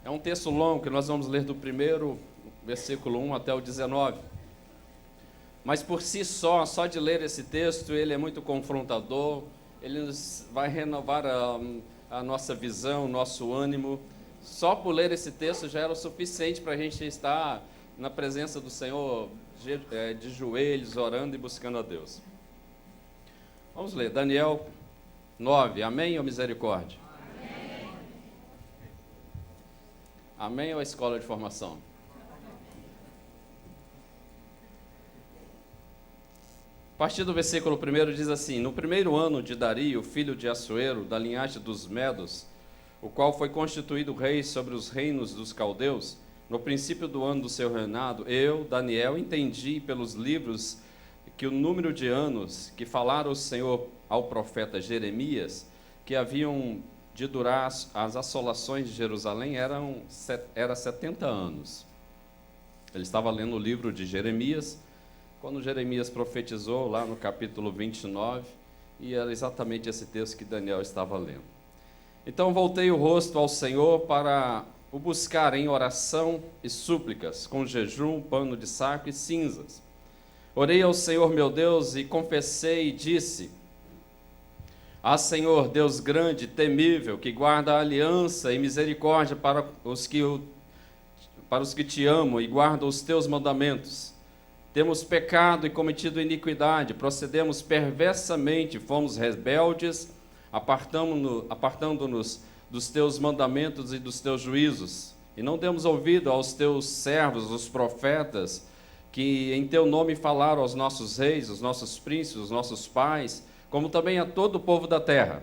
É um texto longo que nós vamos ler do primeiro versículo 1 até o 19. Mas por si só de ler esse texto, ele é muito confrontador, ele vai renovar a nossa visão, o nosso ânimo. Só por ler esse texto já era o suficiente para a gente estar na presença do Senhor, de joelhos, orando e buscando a Deus. Vamos ler, Daniel 9, amém ou misericórdia? Amém. Amém ou a escola de formação? A partir do versículo 1 diz assim: No primeiro ano de Dario, filho de Assuero, da linhagem dos Medos, o qual foi constituído rei sobre os reinos dos caldeus, no princípio do ano do seu reinado, eu, Daniel, entendi pelos livros que o número de anos que falara o Senhor ao profeta Jeremias, que haviam de durar as assolações de Jerusalém, era 70 anos. Ele estava lendo o livro de Jeremias, quando Jeremias profetizou lá no capítulo 29, e era exatamente esse texto que Daniel estava lendo. Então voltei o rosto ao Senhor para o buscar em oração e súplicas, com jejum, pano de saco e cinzas. Orei ao Senhor meu Deus e confessei e disse: Ah, Senhor, Deus grande, temível, que guarda a aliança e misericórdia para os que te amam e guardam os teus mandamentos. Temos pecado e cometido iniquidade, procedemos perversamente, fomos rebeldes, apartando-nos dos teus mandamentos e dos teus juízos, e não demos ouvido aos teus servos, os profetas, que em teu nome falaram aos nossos reis, aos nossos príncipes, aos nossos pais, como também a todo o povo da terra.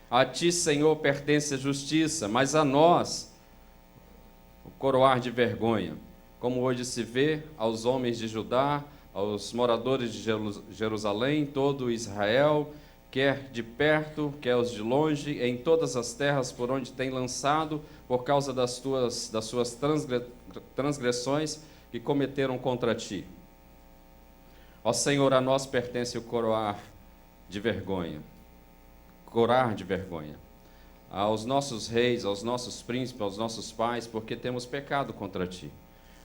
A ti, Senhor, pertence a justiça, mas a nós o coroar de vergonha, como hoje se vê aos homens de Judá, aos moradores de Jerusalém, todo Israel, quer de perto, quer os de longe, em todas as terras por onde tem lançado, por causa das suas transgressões que cometeram contra ti. Ó Senhor, a nós pertence o coroar de vergonha, aos nossos reis, aos nossos príncipes, aos nossos pais, porque temos pecado contra ti.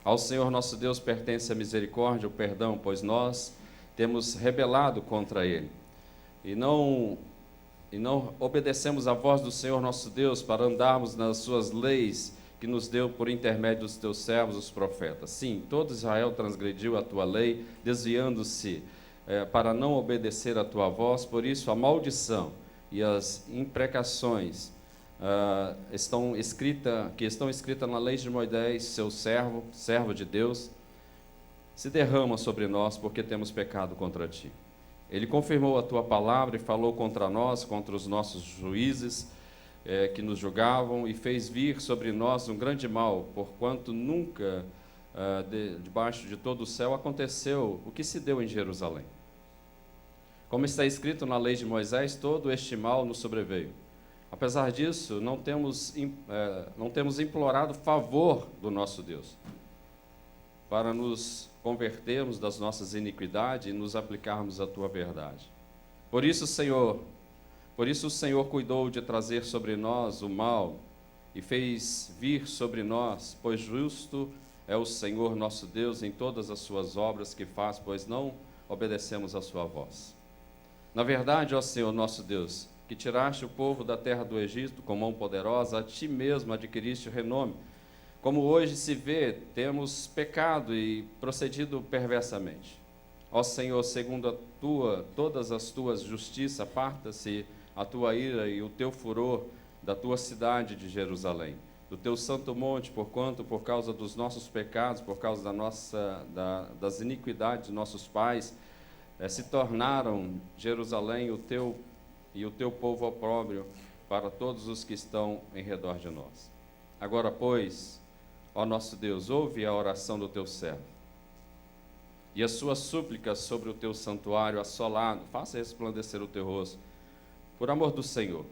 Ao Senhor nosso Deus pertence a misericórdia, o perdão, pois nós temos rebelado contra ele. E não obedecemos à voz do Senhor nosso Deus para andarmos nas suas leis que nos deu por intermédio dos teus servos, os profetas. Sim, todo Israel transgrediu a tua lei, desviando-se para não obedecer à tua voz, por isso a maldição e as imprecações estão escritas na lei de Moisés, seu servo de Deus, se derrama sobre nós porque temos pecado contra ti. Ele confirmou a tua palavra e falou contra nós, contra os nossos juízes que nos julgavam, e fez vir sobre nós um grande mal, porquanto nunca debaixo de todo o céu aconteceu o que se deu em Jerusalém. Como está escrito na lei de Moisés, todo este mal nos sobreveio. Apesar disso, não temos implorado favor do nosso Deus, para nos convertermos das nossas iniquidades e nos aplicarmos à tua verdade. Por isso o Senhor cuidou de trazer sobre nós o mal e fez vir sobre nós, pois justo é o Senhor nosso Deus em todas as suas obras que faz, pois não obedecemos à sua voz. Na verdade, ó Senhor nosso Deus, que tiraste o povo da terra do Egito com mão poderosa, a ti mesmo adquiriste renome. Como hoje se vê, temos pecado e procedido perversamente. Ó Senhor, segundo todas as tuas justiças, aparta-se a tua ira e o teu furor da tua cidade de Jerusalém, do teu santo monte, porquanto, por causa dos nossos pecados, por causa das iniquidades de nossos pais, se tornaram Jerusalém o teu povo opróbrio para todos os que estão em redor de nós. Agora, pois, ó nosso Deus, ouve a oração do teu servo e as suas súplicas sobre o teu santuário assolado, faça resplandecer o teu rosto. Por amor do Senhor,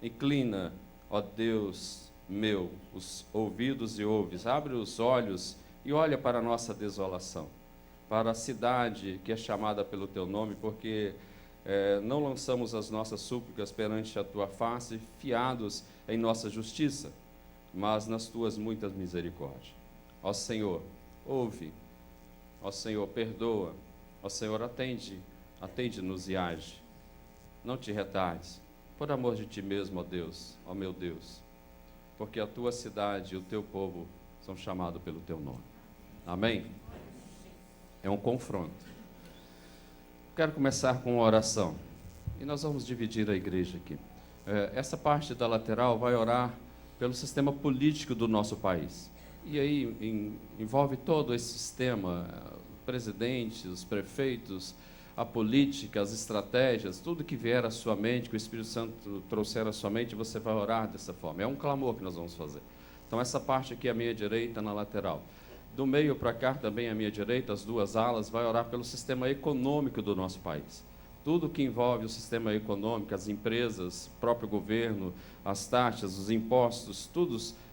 inclina, ó Deus meu, os ouvidos e ouves, abre os olhos e olha para a nossa desolação, para a cidade que é chamada pelo teu nome, porque não lançamos as nossas súplicas perante a tua face, fiados em nossa justiça. mas nas tuas muitas misericórdias. Ó Senhor, ouve. Ó Senhor, perdoa. Ó Senhor, atende-nos e age. Não te retardes, por amor de ti mesmo, ó Deus, ó meu Deus, porque a tua cidade e o teu povo são chamados pelo teu nome. Amém? É um confronto. Quero começar com uma oração. E nós vamos dividir a igreja aqui. Essa parte da lateral vai orar pelo sistema político do nosso país. E aí envolve todo esse sistema, presidentes, os prefeitos, a política, as estratégias, tudo que vier à sua mente, que o Espírito Santo trouxer à sua mente, você vai orar dessa forma. É um clamor que nós vamos fazer. Então essa parte aqui à minha direita, na lateral. Do meio para cá, também à minha direita, as duas alas, vai orar pelo sistema econômico do nosso país. Tudo que envolve o sistema econômico, as empresas, o próprio governo, as taxas, os impostos,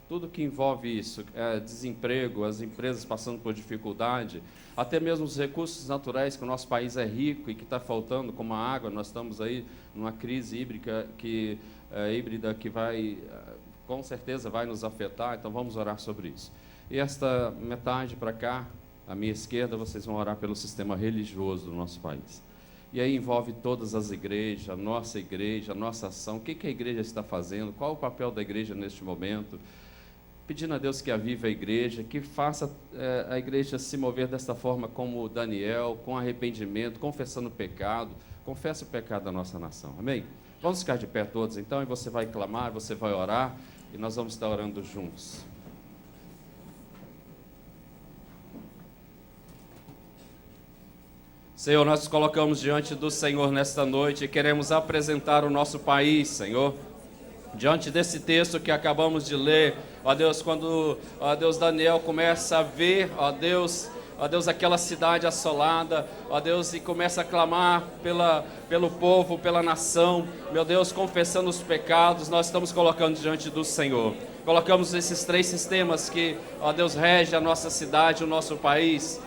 tudo que envolve isso, desemprego, as empresas passando por dificuldade, até mesmo os recursos naturais que o nosso país é rico e que está faltando, como a água. Nós estamos aí numa crise híbrida que vai, com certeza, vai nos afetar, então vamos orar sobre isso. E esta metade para cá, à minha esquerda, vocês vão orar pelo sistema religioso do nosso país. E aí envolve todas as igrejas, a nossa ação, o que a igreja está fazendo, qual o papel da igreja neste momento, pedindo a Deus que avive a igreja, que faça a igreja se mover desta forma como Daniel, com arrependimento, confessando o pecado. Confesse o pecado da nossa nação, amém? Vamos ficar de pé todos então, e você vai clamar, você vai orar, e nós vamos estar orando juntos. Senhor, nós nos colocamos diante do Senhor nesta noite e queremos apresentar o nosso país, Senhor, diante desse texto que acabamos de ler. Ó Deus, quando, ó Deus, Daniel começa a ver, ó Deus, aquela cidade assolada, ó Deus, e começa a clamar pelo povo, pela nação, meu Deus, confessando os pecados, nós estamos colocando diante do Senhor. Colocamos esses três sistemas que, ó Deus, rege a nossa cidade, o nosso país.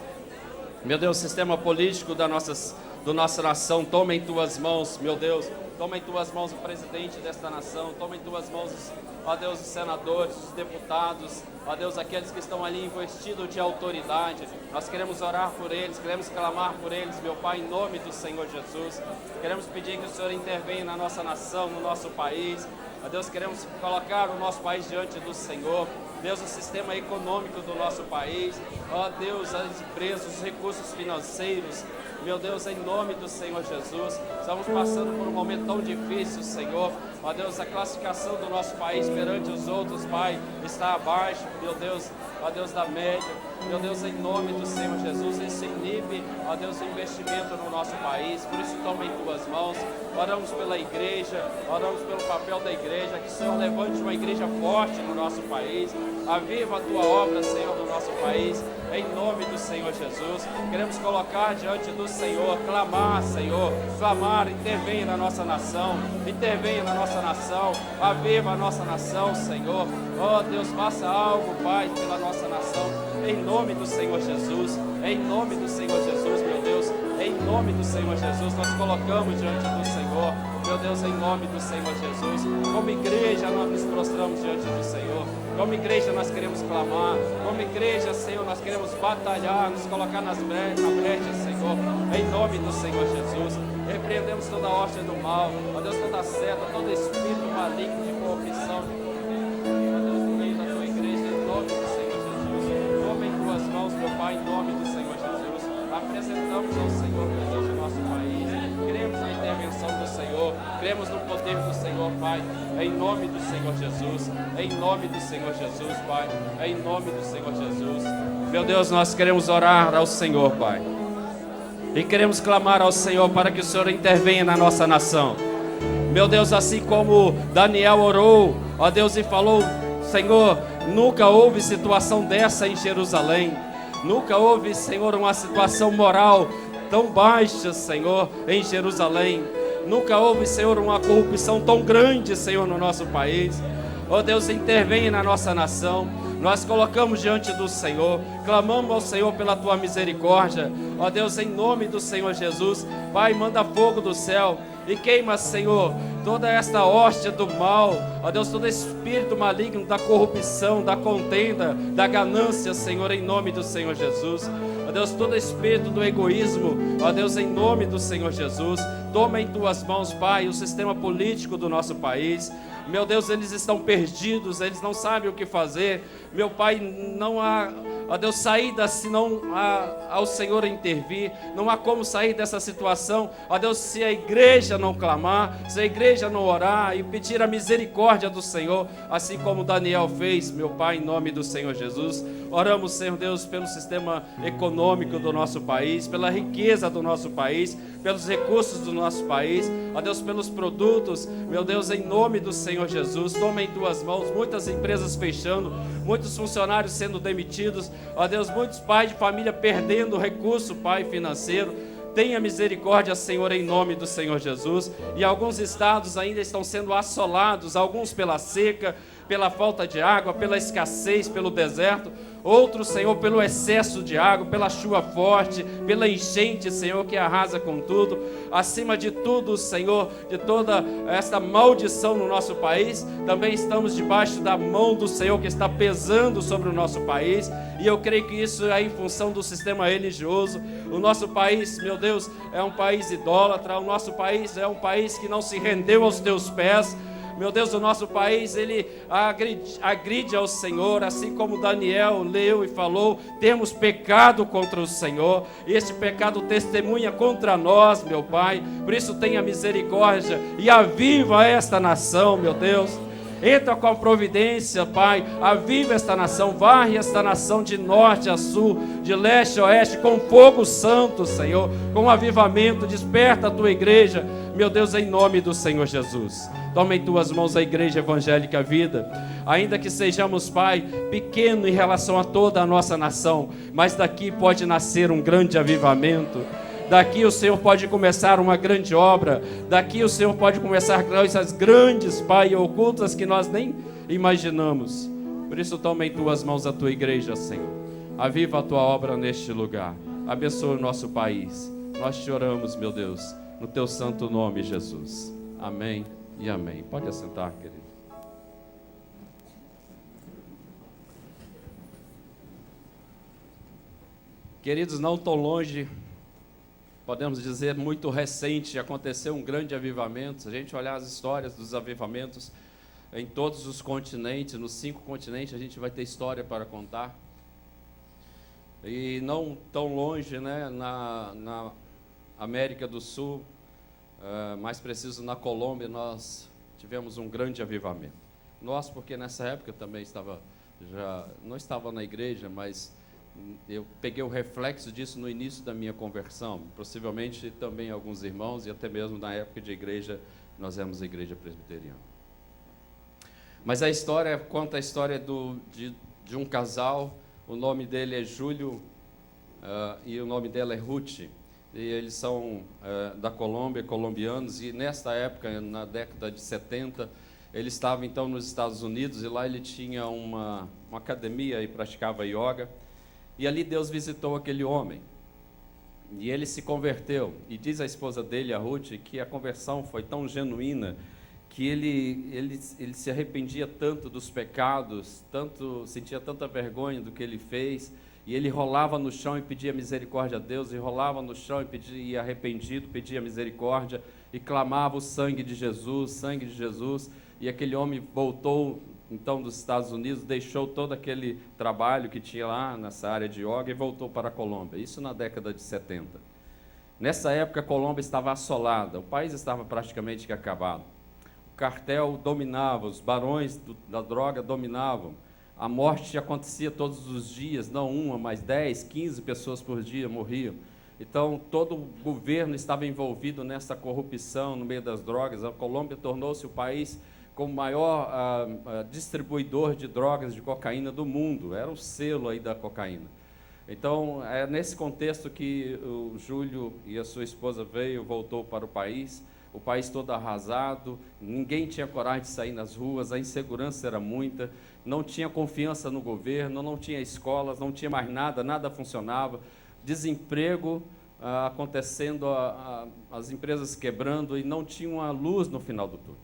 Meu Deus, o sistema político da nossa nação, toma em tuas mãos, meu Deus, toma em tuas mãos o presidente desta nação, toma em tuas mãos, ó Deus, os senadores, os deputados, ó Deus, aqueles que estão ali investidos de autoridade. Nós queremos orar por eles, queremos clamar por eles, meu Pai, em nome do Senhor Jesus. Queremos pedir que o Senhor intervenha na nossa nação, no nosso país. Ó Deus, queremos colocar o nosso país diante do Senhor. Deus, o sistema econômico do nosso país, ó Deus, as empresas, os recursos financeiros, meu Deus, em nome do Senhor Jesus, estamos passando por um momento tão difícil, Senhor, ó Deus, a classificação do nosso país perante os outros, Pai, está abaixo, meu Deus, ó Deus, da média, meu Deus, em nome do Senhor Jesus, isso inibe, ó Deus, o investimento no nosso país, por isso toma em tuas mãos, oramos pela igreja, oramos pelo papel da igreja, que o Senhor levante uma igreja forte no nosso país, aviva a tua obra, Senhor, no nosso país, em nome do Senhor Jesus. Queremos colocar diante do Senhor, clamar, Senhor, clamar, intervenha na nossa nação, aviva a nossa nação, Senhor. Ó Deus, faça algo, Pai, pela nossa nação, em nome do Senhor Jesus, em nome do Senhor Jesus, meu Deus, em nome do Senhor Jesus, nós colocamos diante do Senhor, meu Deus, em nome do Senhor Jesus, como igreja nós nos prostramos diante do Senhor, como igreja nós queremos clamar, como igreja, Senhor, nós queremos batalhar, nos colocar na brecha, Senhor, em nome do Senhor Jesus. Repreendemos toda a horta do mal, ó Deus, toda seta, todo espírito maligno de corrupção, ó Deus, no meio da tua igreja, em nome do Senhor Jesus. Toma em tuas mãos, meu Pai, em nome do Senhor Jesus. Apresentamos ao Senhor, meu Deus, o nosso país. Cremos na intervenção do Senhor, cremos no poder do Senhor, Pai, em nome do Senhor Jesus, em nome do Senhor Jesus, Pai, em nome do Senhor Jesus. Meu Deus, nós queremos orar ao Senhor, Pai, e queremos clamar ao Senhor para que o Senhor intervenha na nossa nação. Meu Deus, assim como Daniel orou, ó Deus, e falou, Senhor, nunca houve situação dessa em Jerusalém, nunca houve, Senhor, uma situação moral tão baixa, Senhor, em Jerusalém. Nunca houve, Senhor, uma corrupção tão grande, Senhor, no nosso país. Ó Deus, intervenha na nossa nação. Nós colocamos diante do Senhor, clamamos ao Senhor pela tua misericórdia. Ó Deus, em nome do Senhor Jesus, Pai, manda fogo do céu e queima, Senhor, toda esta hóstia do mal, ó Deus, todo espírito maligno da corrupção, da contenda, da ganância, Senhor, em nome do Senhor Jesus. Ó Deus, todo espírito do egoísmo, ó Deus, em nome do Senhor Jesus, toma em tuas mãos, Pai, o sistema político do nosso país. Meu Deus, eles estão perdidos, eles não sabem o que fazer. Meu Pai, não há, ó Deus, saída senão ao Senhor intervir. Não há como sair dessa situação, ó Deus, se a igreja não clamar, se a igreja não orar e pedir a misericórdia do Senhor, assim como Daniel fez, meu Pai, em nome do Senhor Jesus. Oramos, Senhor Deus, pelo sistema econômico do nosso país, pela riqueza do nosso país, pelos recursos do nosso país, ó Deus, pelos produtos, meu Deus, em nome do Senhor Jesus, toma em tuas mãos, muitas empresas fechando, muitos funcionários sendo demitidos, ó Deus, muitos pais de família perdendo recurso, Pai, financeiro. Tenha misericórdia, Senhor, em nome do Senhor Jesus. E alguns estados ainda estão sendo assolados, alguns pela seca, pela falta de água, pela escassez, pelo deserto. Outros, Senhor, pelo excesso de água, pela chuva forte, pela enchente, Senhor, que arrasa com tudo. Acima de tudo, Senhor, de toda esta maldição no nosso país, também estamos debaixo da mão do Senhor que está pesando sobre o nosso país. E eu creio que isso é em função do sistema religioso. O nosso país, meu Deus, é um país idólatra. O nosso país é um país que não se rendeu aos teus pés. Meu Deus, o nosso país, ele agride ao Senhor, assim como Daniel leu e falou, temos pecado contra o Senhor, e este pecado testemunha contra nós, meu Pai. Por isso tenha misericórdia e aviva esta nação, meu Deus. Entra com a providência, Pai, aviva esta nação, varre esta nação de norte a sul, de leste a oeste, com fogo santo, Senhor, com avivamento. Desperta a tua igreja, meu Deus, em nome do Senhor Jesus. Toma em tuas mãos a Igreja Evangélica Vida, ainda que sejamos, Pai, pequeno em relação a toda a nossa nação, mas daqui pode nascer um grande avivamento. Daqui o Senhor pode começar uma grande obra. Daqui o Senhor pode começar coisas grandes, Pai, ocultas que nós nem imaginamos. Por isso toma em tuas mãos a tua igreja, Senhor. Aviva a tua obra neste lugar. Abençoa o nosso país. Nós te oramos, meu Deus, no teu santo nome, Jesus. Amém e amém. Pode assentar, querido. Queridos, não tão longe, podemos dizer muito recente, aconteceu um grande avivamento. Se a gente olhar as histórias dos avivamentos em todos os continentes, nos 5 continentes, a gente vai ter história para contar. E não tão longe, né, na América do Sul, mais preciso na Colômbia, nós tivemos um grande avivamento. Nós, porque nessa época eu também não estava na igreja, mas eu peguei o reflexo disso no início da minha conversão, possivelmente também alguns irmãos, e até mesmo na época de igreja, nós éramos a igreja presbiteriana. Mas a história conta a história de um casal, o nome dele é Júlio e o nome dela é Ruth, e eles são da Colômbia, colombianos, e nesta época, na década de 70, ele estava então nos Estados Unidos, e lá ele tinha uma academia e praticava yoga. E ali Deus visitou aquele homem, e ele se converteu, e diz a esposa dele, a Ruth, que a conversão foi tão genuína, que ele se arrependia tanto dos pecados, sentia tanta vergonha do que ele fez, e ele rolava no chão e pedia misericórdia a Deus, e rolava no chão e pedia arrependido, pedia misericórdia, e clamava o sangue de Jesus, e aquele homem voltou então dos Estados Unidos, deixou todo aquele trabalho que tinha lá nessa área de yoga e voltou para a Colômbia, isso na década de 70. Nessa época a Colômbia estava assolada, o país estava praticamente acabado, o cartel dominava, os barões da droga dominavam, a morte acontecia todos os dias, não uma, mas 10, 15 pessoas por dia morriam. Então todo o governo estava envolvido nessa corrupção no meio das drogas. A Colômbia tornou-se o país como o maior distribuidor de drogas, de cocaína do mundo, era o selo aí da cocaína. Então, é nesse contexto que o Júlio e a sua esposa voltou para o país todo arrasado, ninguém tinha coragem de sair nas ruas, a insegurança era muita, não tinha confiança no governo, não tinha escolas, não tinha mais nada funcionava, desemprego acontecendo, as empresas quebrando, e não tinha uma luz no final do túnel.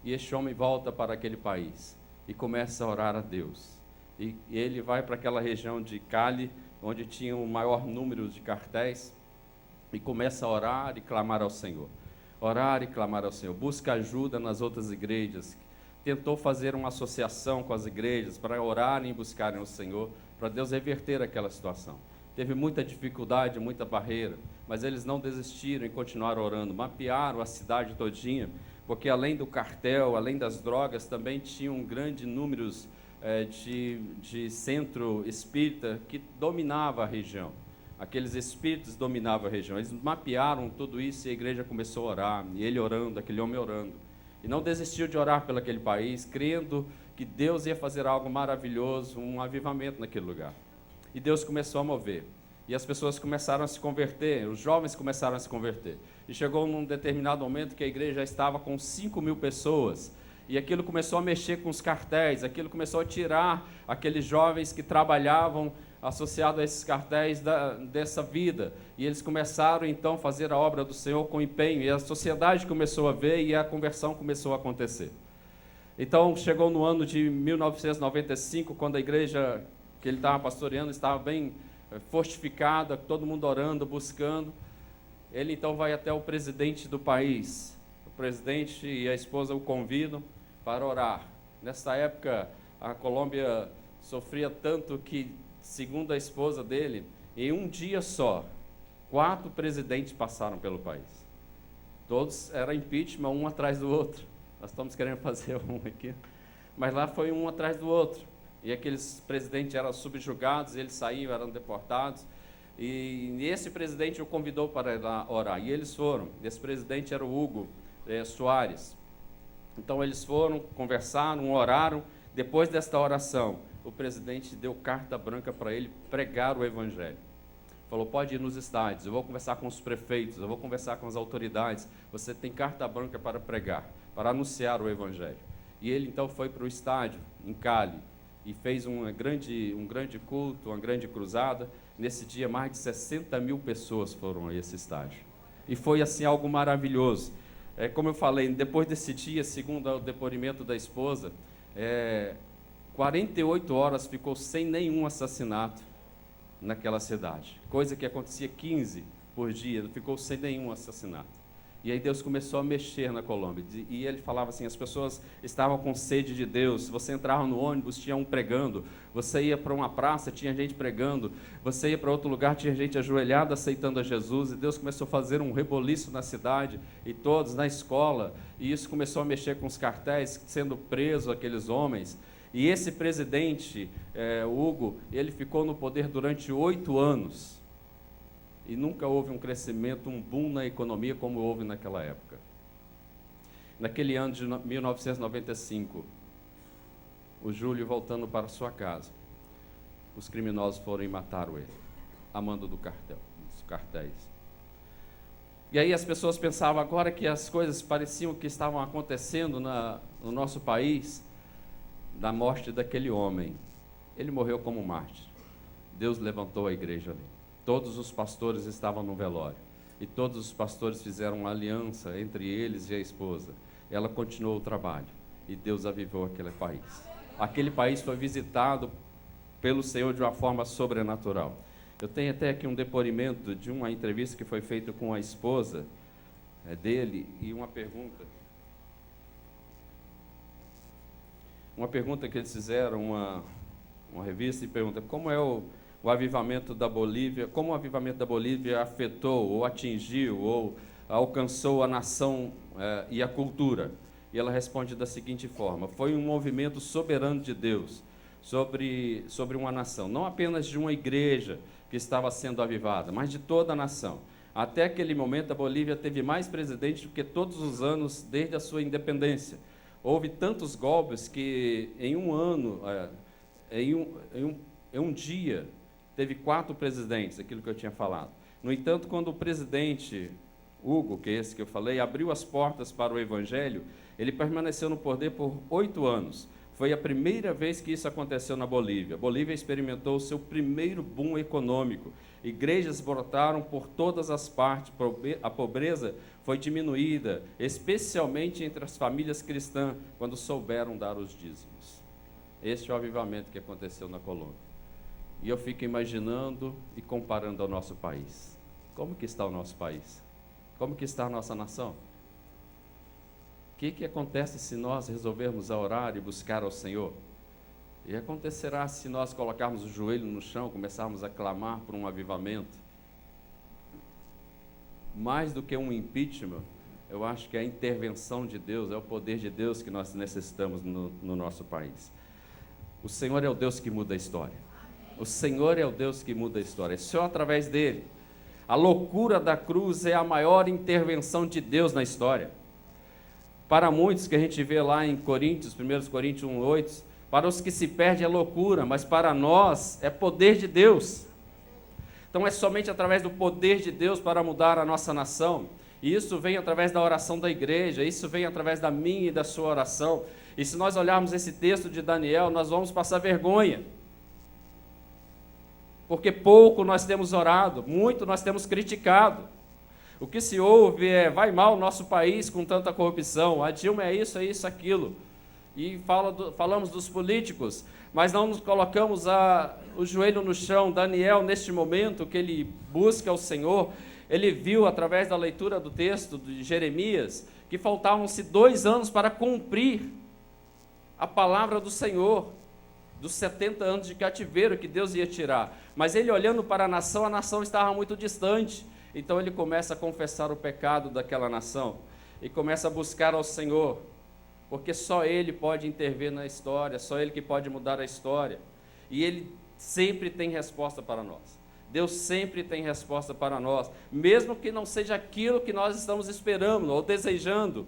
E este homem volta para aquele país e começa a orar a Deus. E ele vai para aquela região de Cali, onde tinha o maior número de cartéis, e começa a orar e clamar ao Senhor. Orar e clamar ao Senhor. Busca ajuda nas outras igrejas. Tentou fazer uma associação com as igrejas para orarem e buscarem o Senhor, para Deus reverter aquela situação. Teve muita dificuldade, muita barreira, mas eles não desistiram e continuaram orando. Mapearam a cidade todinha, porque além do cartel, além das drogas, também tinham grandes números de centro espírita que dominava a região. Aqueles espíritos dominavam a região. Eles mapearam tudo isso e a igreja começou a orar, e ele orando, aquele homem orando. E não desistiu de orar pelo aquele país, crendo que Deus ia fazer algo maravilhoso, um avivamento naquele lugar. E Deus começou a mover. E as pessoas começaram a se converter, os jovens começaram a se converter. E chegou num determinado momento que a igreja já estava com 5.000 pessoas. E aquilo começou a mexer com os cartéis, aquilo começou a tirar aqueles jovens que trabalhavam associados a esses cartéis dessa vida. E eles começaram então a fazer a obra do Senhor com empenho. E a sociedade começou a ver e a conversão começou a acontecer. Então chegou no ano de 1995, quando a igreja que ele estava pastoreando estava bem fortificada, todo mundo orando, buscando. Ele então vai até o presidente do país. O presidente e a esposa o convidam para orar. Nessa época, a Colômbia sofria tanto que, segundo a esposa dele, em um dia só, 4 presidentes passaram pelo país. Todos eram impeachment, um atrás do outro. Nós estamos querendo fazer um aqui. Mas lá foi um atrás do outro. E aqueles presidentes eram subjugados, eles saíam, eram deportados. E esse presidente o convidou para ir lá orar. E eles foram. Esse presidente era o Hugo Soares. Então eles foram, conversaram, oraram. Depois desta oração, o presidente deu carta branca para ele pregar o evangelho. Falou, pode ir nos estádios, eu vou conversar com os prefeitos, eu vou conversar com as autoridades. Você tem carta branca para pregar, para anunciar o evangelho. E ele então foi para o estádio, em Cali, e fez um grande culto, uma grande cruzada. Nesse dia, mais de 60.000 pessoas foram a esse estádio. E foi assim algo maravilhoso. Como eu falei, depois desse dia, segundo o depoimento da esposa, 48 horas ficou sem nenhum assassinato naquela cidade. Coisa que acontecia 15 por dia, ficou sem nenhum assassinato. E aí Deus começou a mexer na Colômbia. E ele falava assim, as pessoas estavam com sede de Deus. Se você entrava no ônibus, tinha um pregando. Você ia para uma praça, tinha gente pregando. Você ia para outro lugar, tinha gente ajoelhada aceitando a Jesus. E Deus começou a fazer um reboliço na cidade, e todos na escola. E isso começou a mexer com os cartéis, sendo presos aqueles homens. E esse presidente, Hugo, ele ficou no poder durante 8 anos. E nunca houve um crescimento, um boom na economia como houve naquela época. Naquele ano de 1995, o Júlio voltando para sua casa, os criminosos foram e mataram ele, a mando dos cartéis. E aí as pessoas pensavam, agora que as coisas pareciam que estavam acontecendo no nosso país, da morte daquele homem. Ele morreu como mártir. Deus levantou a igreja ali. Todos os pastores estavam no velório. E todos os pastores fizeram uma aliança entre eles e a esposa. Ela continuou o trabalho. E Deus avivou aquele país. Aquele país foi visitado pelo Senhor de uma forma sobrenatural. Eu tenho até aqui um depoimento de uma entrevista que foi feita com a esposa dele e uma pergunta. Uma pergunta que eles fizeram, uma revista, e pergunta, como é o avivamento da Bolívia, como o avivamento da Bolívia afetou, ou atingiu, ou alcançou a nação e a cultura? E ela responde da seguinte forma, foi um movimento soberano de Deus sobre uma nação, não apenas de uma igreja que estava sendo avivada, mas de toda a nação. Até aquele momento, a Bolívia teve mais presidentes do que todos os anos desde a sua independência. Houve tantos golpes que em um ano, em um dia, teve 4 presidentes, aquilo que eu tinha falado. No entanto, quando o presidente Hugo, que é esse que eu falei, abriu as portas para o evangelho, ele permaneceu no poder por 8 anos. Foi a primeira vez que isso aconteceu na Bolívia. A Bolívia experimentou o seu primeiro boom econômico. Igrejas brotaram por todas as partes, a pobreza foi diminuída, especialmente entre as famílias cristãs, quando souberam dar os dízimos. Este é o avivamento que aconteceu na Colômbia. E eu fico imaginando e comparando ao nosso país. Como que está o nosso país? Como que está a nossa nação? O que acontece se nós resolvermos orar e buscar ao Senhor? E acontecerá se nós colocarmos o joelho no chão, começarmos a clamar por um avivamento? Mais do que um impeachment, eu acho que a intervenção de Deus, é o poder de Deus que nós necessitamos no nosso país. O Senhor é o Deus que muda a história. O Senhor é o Deus que muda a história. É só através dele. A loucura da cruz é a maior intervenção de Deus na história. Para muitos que a gente vê lá em Coríntios, 1 Coríntios 1:8, para os que se perdem é loucura, mas para nós é poder de Deus. Então é somente através do poder de Deus para mudar a nossa nação. E isso vem através da oração da igreja, isso vem através da minha e da sua oração. E se nós olharmos esse texto de Daniel, nós vamos passar vergonha. Porque pouco nós temos orado, muito nós temos criticado. O que se ouve é, vai mal o nosso país com tanta corrupção, a Dilma é isso, aquilo. E falamos dos políticos, mas não nos colocamos o joelho no chão. Daniel, neste momento que ele busca o Senhor, ele viu através da leitura do texto de Jeremias, que faltavam-se 2 anos para cumprir a palavra do Senhor, dos 70 anos de cativeiro que Deus ia tirar. Mas ele olhando para a nação estava muito distante. Então ele começa a confessar o pecado daquela nação e começa a buscar ao Senhor, porque só Ele pode intervir na história, só Ele que pode mudar a história. E Ele sempre tem resposta para nós. Deus sempre tem resposta para nós, mesmo que não seja aquilo que nós estamos esperando, ou desejando,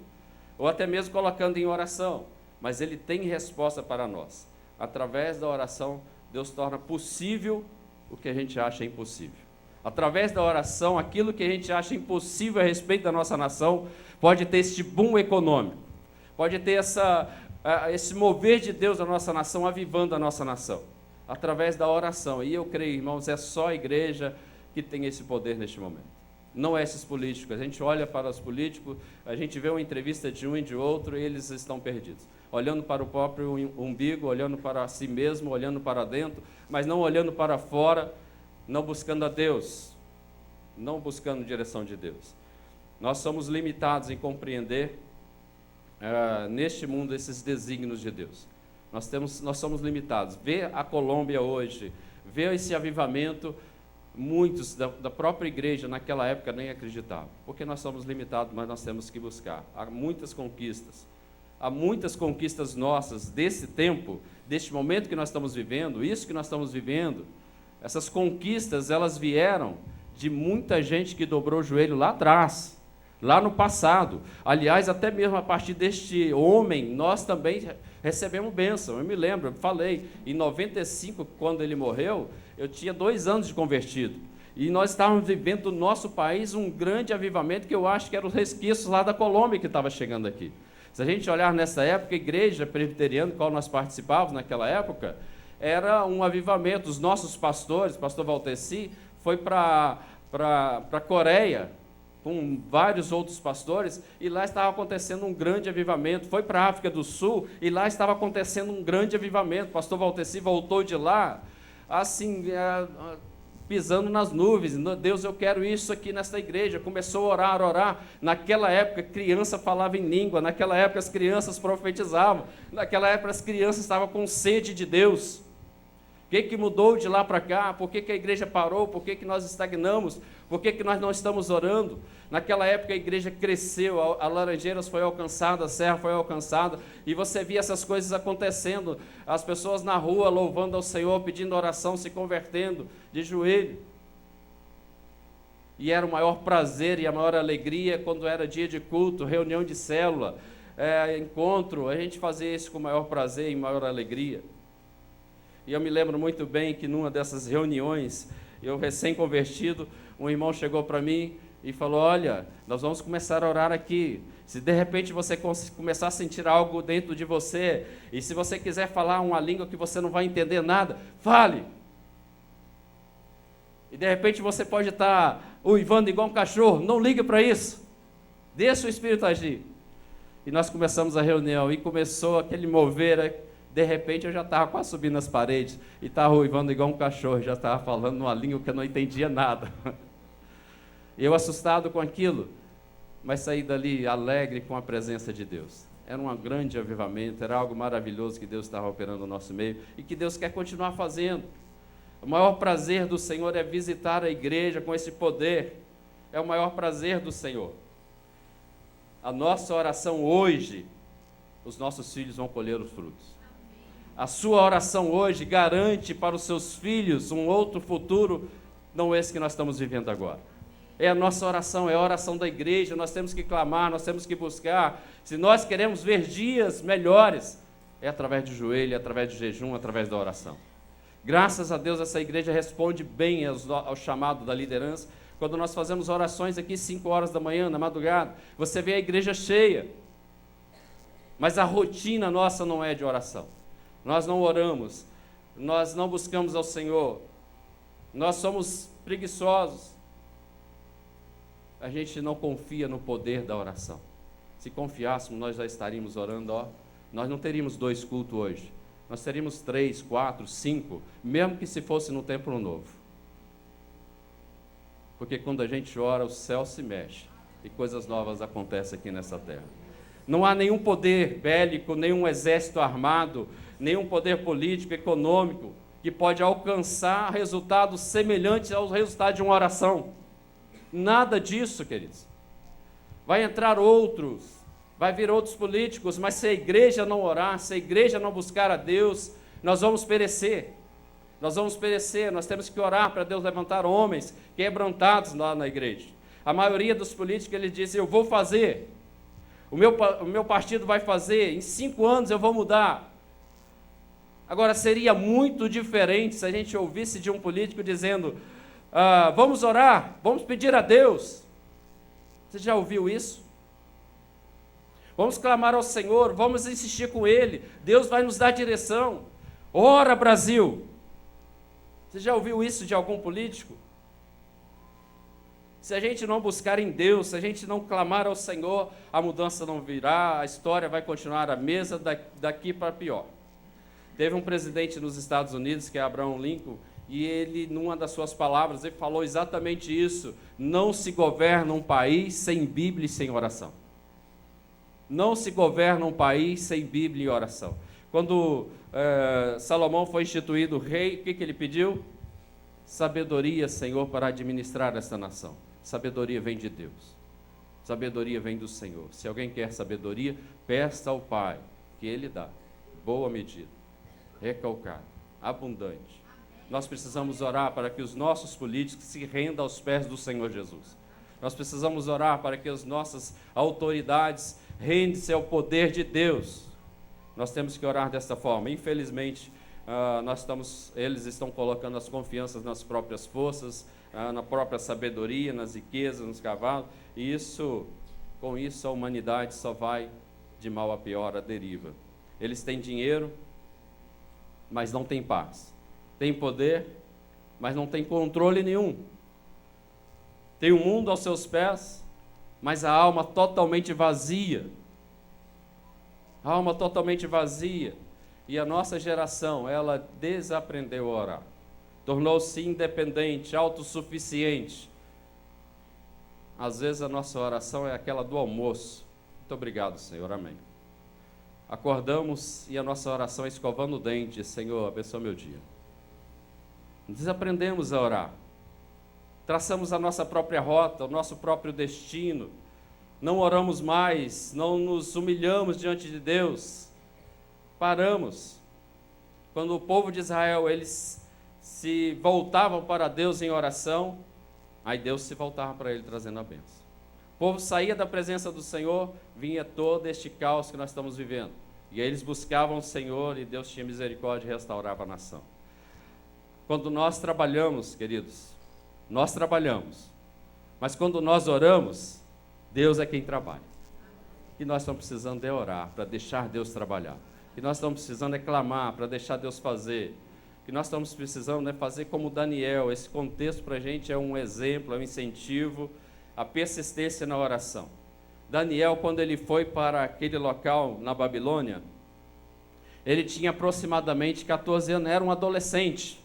ou até mesmo colocando em oração, mas Ele tem resposta para nós. Através da oração, Deus torna possível o que a gente acha impossível. Através da oração, aquilo que a gente acha impossível a respeito da nossa nação, pode ter esse boom econômico, pode ter esse mover de Deus na nossa nação, avivando a nossa nação, através da oração. E eu creio, irmãos, é só a igreja que tem esse poder neste momento. Não é esses políticos. A gente olha para os políticos, a gente vê uma entrevista de um e de outro e eles estão perdidos. Olhando para o próprio umbigo, olhando para si mesmo, olhando para dentro, mas não olhando para fora, não buscando a Deus, não buscando direção de Deus. Nós somos limitados em compreender neste mundo esses desígnios de Deus. Nós somos limitados. Ver a Colômbia hoje, ver esse avivamento, muitos da própria igreja naquela época nem acreditavam, porque nós somos limitados, mas nós temos que buscar. Há muitas conquistas nossas desse tempo, deste momento que nós estamos vivendo, isso que nós estamos vivendo. Essas conquistas, elas vieram de muita gente que dobrou o joelho lá atrás, lá no passado. Aliás, até mesmo a partir deste homem, nós também recebemos bênção. Eu me lembro, eu falei, em 95, quando ele morreu, eu tinha 2 anos de convertido. E nós estávamos vivendo no nosso país um grande avivamento, que eu acho que eram os resquícios lá da Colômbia que estava chegando aqui. Se a gente olhar nessa época, a igreja presbiteriana, qual nós participávamos naquela época, era um avivamento. Os nossos pastores, pastor Valteci, foi para a Coreia, com vários outros pastores, e lá estava acontecendo um grande avivamento. Foi para a África do Sul, e lá estava acontecendo um grande avivamento. O pastor Valteci voltou de lá, assim, pisando nas nuvens. Deus, eu quero isso aqui nesta igreja. Começou a orar. Naquela época, criança falava em língua, naquela época as crianças profetizavam, naquela época as crianças estavam com sede de Deus. O que mudou de lá para cá? Por que a igreja parou? Por que nós estagnamos? Por que nós não estamos orando? Naquela época a igreja cresceu, a Laranjeiras foi alcançada, a Serra foi alcançada, e você via essas coisas acontecendo, as pessoas na rua louvando ao Senhor, pedindo oração, se convertendo de joelho. E era o maior prazer e a maior alegria quando era dia de culto, reunião de célula, encontro, a gente fazia isso com o maior prazer e maior alegria. E eu me lembro muito bem que numa dessas reuniões, eu recém-convertido, um irmão chegou para mim e falou: olha, nós vamos começar a orar aqui. Se de repente você começar a sentir algo dentro de você, e se você quiser falar uma língua que você não vai entender nada, fale. E de repente você pode estar uivando igual um cachorro, não ligue para isso. Deixa o Espírito agir. E nós começamos a reunião, e começou aquele mover, de repente eu já estava quase subindo as paredes, e estava uivando igual um cachorro, já estava falando uma língua que eu não entendia nada. E eu assustado com aquilo, mas saí dali alegre com a presença de Deus. Era um grande avivamento, era algo maravilhoso que Deus estava operando no nosso meio, e que Deus quer continuar fazendo. O maior prazer do Senhor é visitar a igreja com esse poder, é o maior prazer do Senhor. A nossa oração hoje, os nossos filhos vão colher os frutos. A sua oração hoje garante para os seus filhos um outro futuro, não esse que nós estamos vivendo agora. É a nossa oração, é a oração da igreja, nós temos que clamar, nós temos que buscar. Se nós queremos ver dias melhores, é através do joelho, é através do jejum, é através da oração. Graças a Deus essa igreja responde bem ao chamado da liderança. Quando nós fazemos orações aqui 5 horas da manhã, na madrugada, você vê a igreja cheia. Mas a rotina nossa não é de oração. Nós não oramos, nós não buscamos ao Senhor, nós somos preguiçosos. A gente não confia no poder da oração. Se confiássemos, nós já estaríamos orando, nós não teríamos 2 cultos hoje. Nós teríamos 3, 4, 5, mesmo que se fosse no templo novo. Porque quando a gente ora, o céu se mexe e coisas novas acontecem aqui nessa terra. Não há nenhum poder bélico, nenhum exército armado, nenhum poder político, econômico, que pode alcançar resultados semelhantes aos resultados de uma oração. Nada disso, queridos. Vai entrar outros, vai vir outros políticos, mas se a igreja não orar, se a igreja não buscar a Deus, nós vamos perecer. Nós vamos perecer, nós temos que orar para Deus levantar homens quebrantados lá na igreja. A maioria dos políticos, eles dizem, eu vou fazer, o meu partido vai fazer, em 5 anos eu vou mudar. Agora, seria muito diferente se a gente ouvisse de um político dizendo, vamos orar, vamos pedir a Deus. Você já ouviu isso? Vamos clamar ao Senhor, vamos insistir com Ele, Deus vai nos dar direção. Ora, Brasil! Você já ouviu isso de algum político? Se a gente não buscar em Deus, se a gente não clamar ao Senhor, a mudança não virá, a história vai continuar a mesma daqui para pior. Teve um presidente nos Estados Unidos, que é Abraham Lincoln, e ele, numa das suas palavras, ele falou exatamente isso: não se governa um país sem Bíblia e sem oração. Não se governa um país sem Bíblia e oração. Quando Salomão foi instituído rei, o que ele pediu? Sabedoria, Senhor, para administrar esta nação. Sabedoria vem de Deus. Sabedoria vem do Senhor. Se alguém quer sabedoria, peça ao Pai, que Ele dá. Boa medida, recalcada, abundante. Nós precisamos orar para que os nossos políticos se rendam aos pés do Senhor Jesus. Nós precisamos orar para que as nossas autoridades rendem-se ao poder de Deus. Nós temos que orar desta forma. Infelizmente, eles estão colocando as confianças nas próprias forças, na própria sabedoria, nas riquezas, nos cavalos, e com isso a humanidade só vai de mal a pior, a deriva. Eles têm dinheiro, mas não têm paz. Têm poder, mas não têm controle nenhum. Tem o mundo aos seus pés, mas a alma totalmente vazia. A alma totalmente vazia. E a nossa geração, ela desaprendeu a orar. Tornou-se independente, autossuficiente. Às vezes a nossa oração é aquela do almoço. Muito obrigado, Senhor. Amém. Acordamos e a nossa oração é escovando o dente. Senhor, abençoa meu dia. Desaprendemos a orar. Traçamos a nossa própria rota, o nosso próprio destino. Não oramos mais, não nos humilhamos diante de Deus. Paramos. Quando o povo de Israel, eles se voltavam para Deus em oração, aí Deus se voltava para ele trazendo a bênção. O povo saía da presença do Senhor, vinha todo este caos que nós estamos vivendo. E aí eles buscavam o Senhor e Deus tinha misericórdia e restaurava a nação. Quando nós trabalhamos, queridos, mas quando nós oramos, Deus é quem trabalha. que nós estamos precisando é orar, para deixar Deus trabalhar. O que nós estamos precisando é clamar, para deixar Deus fazer. O que nós estamos precisando é fazer como Daniel. Esse contexto para a gente é um exemplo, é um incentivo, a persistência na oração. Daniel, quando ele foi para aquele local na Babilônia, ele tinha aproximadamente 14 anos, era um adolescente,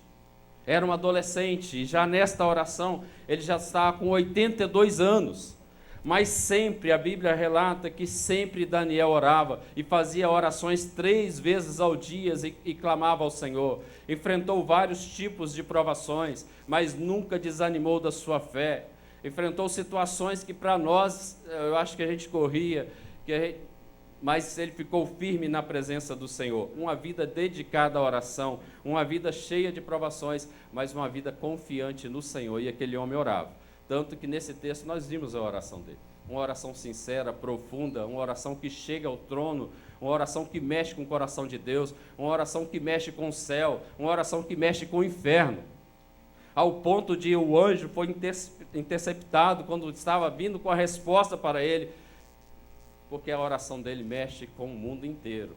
e já nesta oração, ele já estava com 82 anos, mas sempre, a Bíblia relata que sempre Daniel orava, e fazia orações 3 vezes ao dia, e clamava ao Senhor, enfrentou vários tipos de provações, mas nunca desanimou da sua fé, enfrentou situações que para nós, eu acho que a gente corria, mas ele ficou firme na presença do Senhor. Uma vida dedicada à oração, uma vida cheia de provações, mas uma vida confiante no Senhor. E aquele homem orava. Tanto que nesse texto nós vimos a oração dele. Uma oração sincera, profunda, uma oração que chega ao trono, uma oração que mexe com o coração de Deus, uma oração que mexe com o céu, uma oração que mexe com o inferno. Ao ponto de o anjo foi interceptado quando estava vindo com a resposta para ele, porque a oração dele mexe com o mundo inteiro.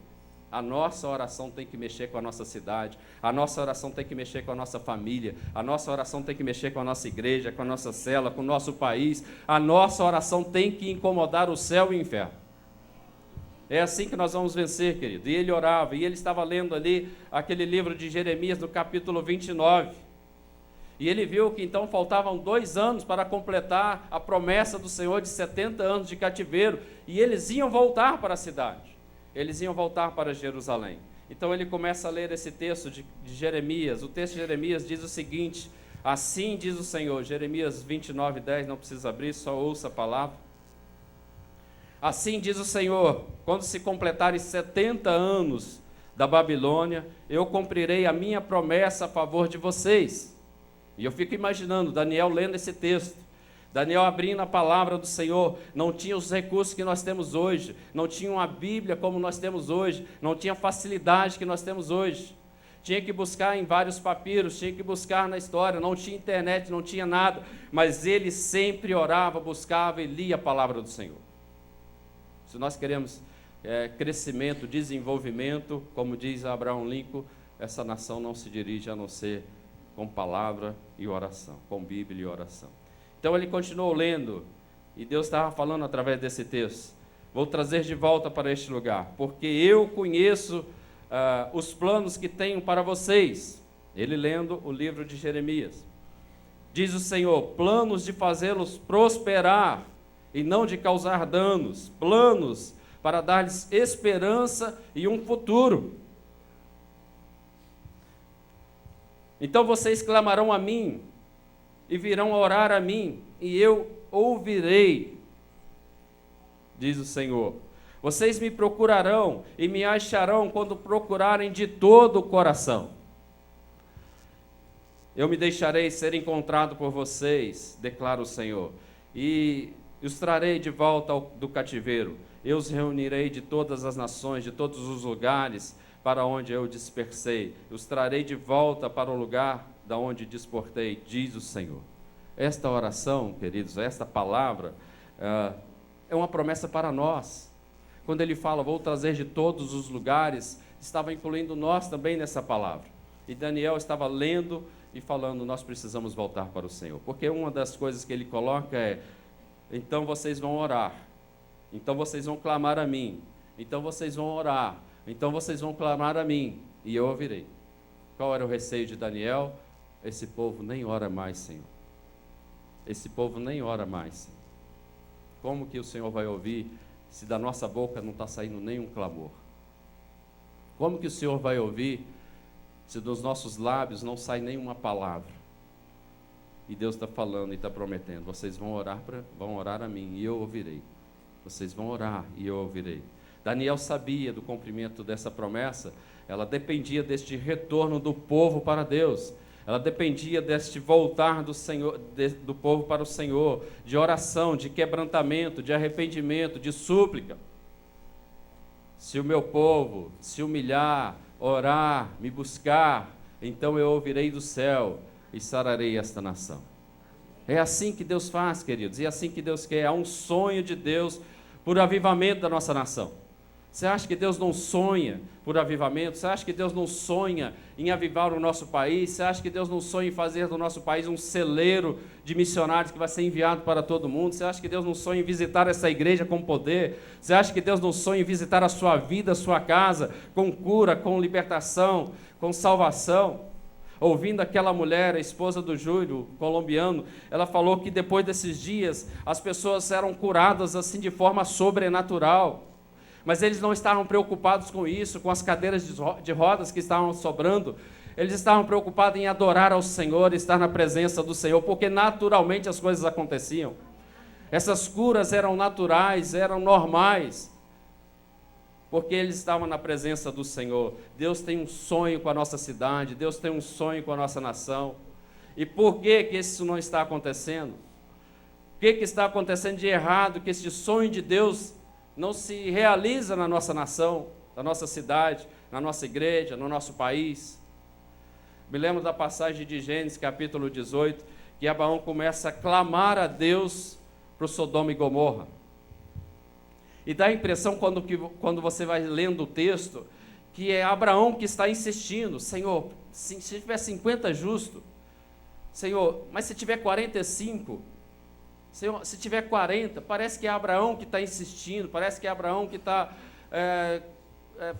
A nossa oração tem que mexer com a nossa cidade, a nossa oração tem que mexer com a nossa família, a nossa oração tem que mexer com a nossa igreja, com a nossa célula, com o nosso país. A nossa oração tem que incomodar o céu e o inferno. É assim que nós vamos vencer, querido. E ele orava, e ele estava lendo ali aquele livro de Jeremias, no capítulo 29. E ele viu que então faltavam 2 anos para completar a promessa do Senhor de 70 anos de cativeiro, e eles iam voltar para a cidade, eles iam voltar para Jerusalém. Então ele começa a ler esse texto de Jeremias. O texto de Jeremias diz o seguinte: assim diz o Senhor, Jeremias 29:10, não precisa abrir, só ouça a palavra. Assim diz o Senhor, quando se completarem 70 anos da Babilônia, eu cumprirei a minha promessa a favor de vocês. E eu fico imaginando Daniel lendo esse texto, Daniel abrindo a palavra do Senhor. Não tinha os recursos que nós temos hoje, não tinha uma Bíblia como nós temos hoje, não tinha a facilidade que nós temos hoje. Tinha que buscar em vários papiros, tinha que buscar na história, não tinha internet, não tinha nada, mas ele sempre orava, buscava e lia a palavra do Senhor. Se nós queremos crescimento, desenvolvimento, como diz Abraham Lincoln, essa nação não se dirige a não ser com palavra e oração, com Bíblia e oração. Então ele continuou lendo, e Deus estava falando através desse texto: vou trazer de volta para este lugar, porque eu conheço os planos que tenho para vocês. Ele lendo o livro de Jeremias. Diz o Senhor: planos de fazê-los prosperar e não de causar danos, planos para dar-lhes esperança e um futuro. Então vocês clamarão a mim, e virão orar a mim, e eu ouvirei, diz o Senhor. Vocês me procurarão e me acharão quando procurarem de todo o coração. Eu me deixarei ser encontrado por vocês, declara o Senhor, e os trarei de volta do cativeiro. Eu os reunirei de todas as nações, de todos os lugares para onde eu dispersei. Os trarei de volta para o lugar da onde desportei, diz o Senhor. Esta oração, queridos, esta palavra é uma promessa para nós. Quando ele fala, vou trazer de todos os lugares, estava incluindo nós também nessa palavra. E Daniel estava lendo e falando, nós precisamos voltar para o Senhor. Porque uma das coisas que ele coloca é: então vocês vão orar, então vocês vão clamar a mim, então vocês vão orar, então vocês vão clamar a mim, e eu ouvirei. Qual era o receio de Daniel? Esse povo nem ora mais, Senhor. Esse povo nem ora mais, Senhor. Como que o Senhor vai ouvir se da nossa boca não está saindo nenhum clamor? Como que o Senhor vai ouvir se dos nossos lábios não sai nenhuma palavra? E Deus está falando e está prometendo: vocês vão orar a mim e eu ouvirei. Vocês vão orar e eu ouvirei. Daniel sabia do cumprimento dessa promessa. Ela dependia deste retorno do povo para Deus. Ela dependia deste voltar do Senhor, do povo para o Senhor, de oração, de quebrantamento, de arrependimento, de súplica. Se o meu povo se humilhar, orar, me buscar, então eu ouvirei do céu e sararei esta nação. É assim que Deus faz, queridos, e é assim que Deus quer. Há um sonho de Deus por avivamento da nossa nação? Você acha que Deus não sonha por avivamento? Você acha que Deus não sonha em avivar o nosso país? Você acha que Deus não sonha em fazer do nosso país um celeiro de missionários que vai ser enviado para todo mundo? Você acha que Deus não sonha em visitar essa igreja com poder? Você acha que Deus não sonha em visitar a sua vida, a sua casa, com cura, com libertação, com salvação? Ouvindo aquela mulher, a esposa do Júlio, colombiano, ela falou que depois desses dias as pessoas eram curadas assim de forma sobrenatural. Mas eles não estavam preocupados com isso, com as cadeiras de rodas que estavam sobrando. Eles estavam preocupados em adorar ao Senhor, estar na presença do Senhor, porque naturalmente as coisas aconteciam. Essas curas eram naturais, eram normais, porque eles estavam na presença do Senhor. Deus tem um sonho com a nossa cidade, Deus tem um sonho com a nossa nação. E por que que isso não está acontecendo? O que está acontecendo de errado, que esse sonho de Deus não se realiza na nossa nação, na nossa cidade, na nossa igreja, no nosso país? Me lembro da passagem de Gênesis, capítulo 18, que Abraão começa a clamar a Deus para o Sodoma e Gomorra. E dá a impressão, quando você vai lendo o texto, que é Abraão que está insistindo: Senhor, se tiver 50 justos, Senhor, mas se tiver 45... Senhor, se tiver 40, parece que é Abraão que está insistindo, parece que é Abraão que está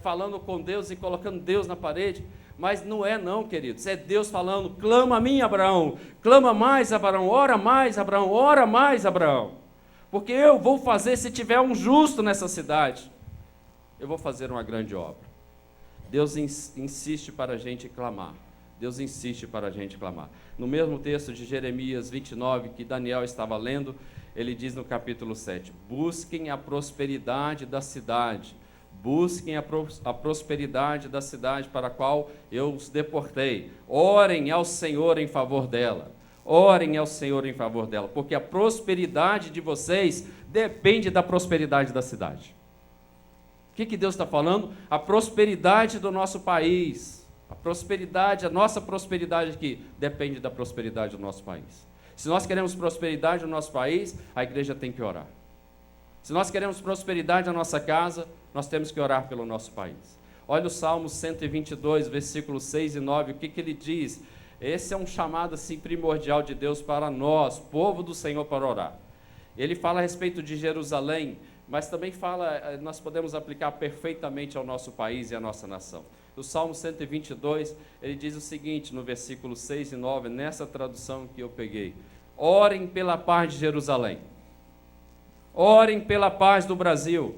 falando com Deus e colocando Deus na parede, mas não é não, queridos, é Deus falando: clama a mim, Abraão, clama mais, Abraão, ora mais, Abraão, ora mais, Abraão, porque eu vou fazer, se tiver um justo nessa cidade, eu vou fazer uma grande obra. Deus insiste para a gente clamar. Deus insiste para a gente clamar. No mesmo texto de Jeremias 29, que Daniel estava lendo, ele diz no capítulo 7, busquem a prosperidade da cidade, busquem a prosperidade da cidade para a qual eu os deportei, orem ao Senhor em favor dela, orem ao Senhor em favor dela, porque a prosperidade de vocês depende da prosperidade da cidade. O que Deus está falando? A prosperidade do nosso país. A prosperidade, a nossa prosperidade aqui, depende da prosperidade do nosso país. Se nós queremos prosperidade no nosso país, a igreja tem que orar. Se nós queremos prosperidade na nossa casa, nós temos que orar pelo nosso país. Olha o Salmo 122, versículos 6 e 9, o que ele diz? Esse é um chamado assim primordial de Deus para nós, povo do Senhor, para orar. Ele fala a respeito de Jerusalém, mas também fala, nós podemos aplicar perfeitamente ao nosso país e à nossa nação. O Salmo 122, ele diz o seguinte, no versículo 6 e 9, nessa tradução que eu peguei: orem pela paz de Jerusalém, orem pela paz do Brasil,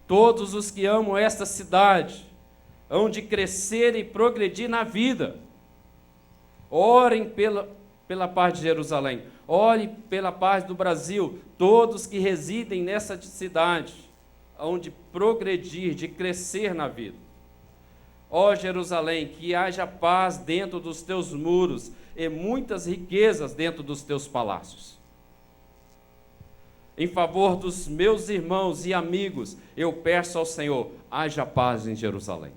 todos os que amam esta cidade hão de crescer e progredir na vida. Orem pela paz de Jerusalém, orem pela paz do Brasil, todos que residem nessa cidade hão de progredir, de crescer na vida. Ó Jerusalém, que haja paz dentro dos teus muros e muitas riquezas dentro dos teus palácios. Em favor dos meus irmãos e amigos, eu peço ao Senhor: haja paz em Jerusalém.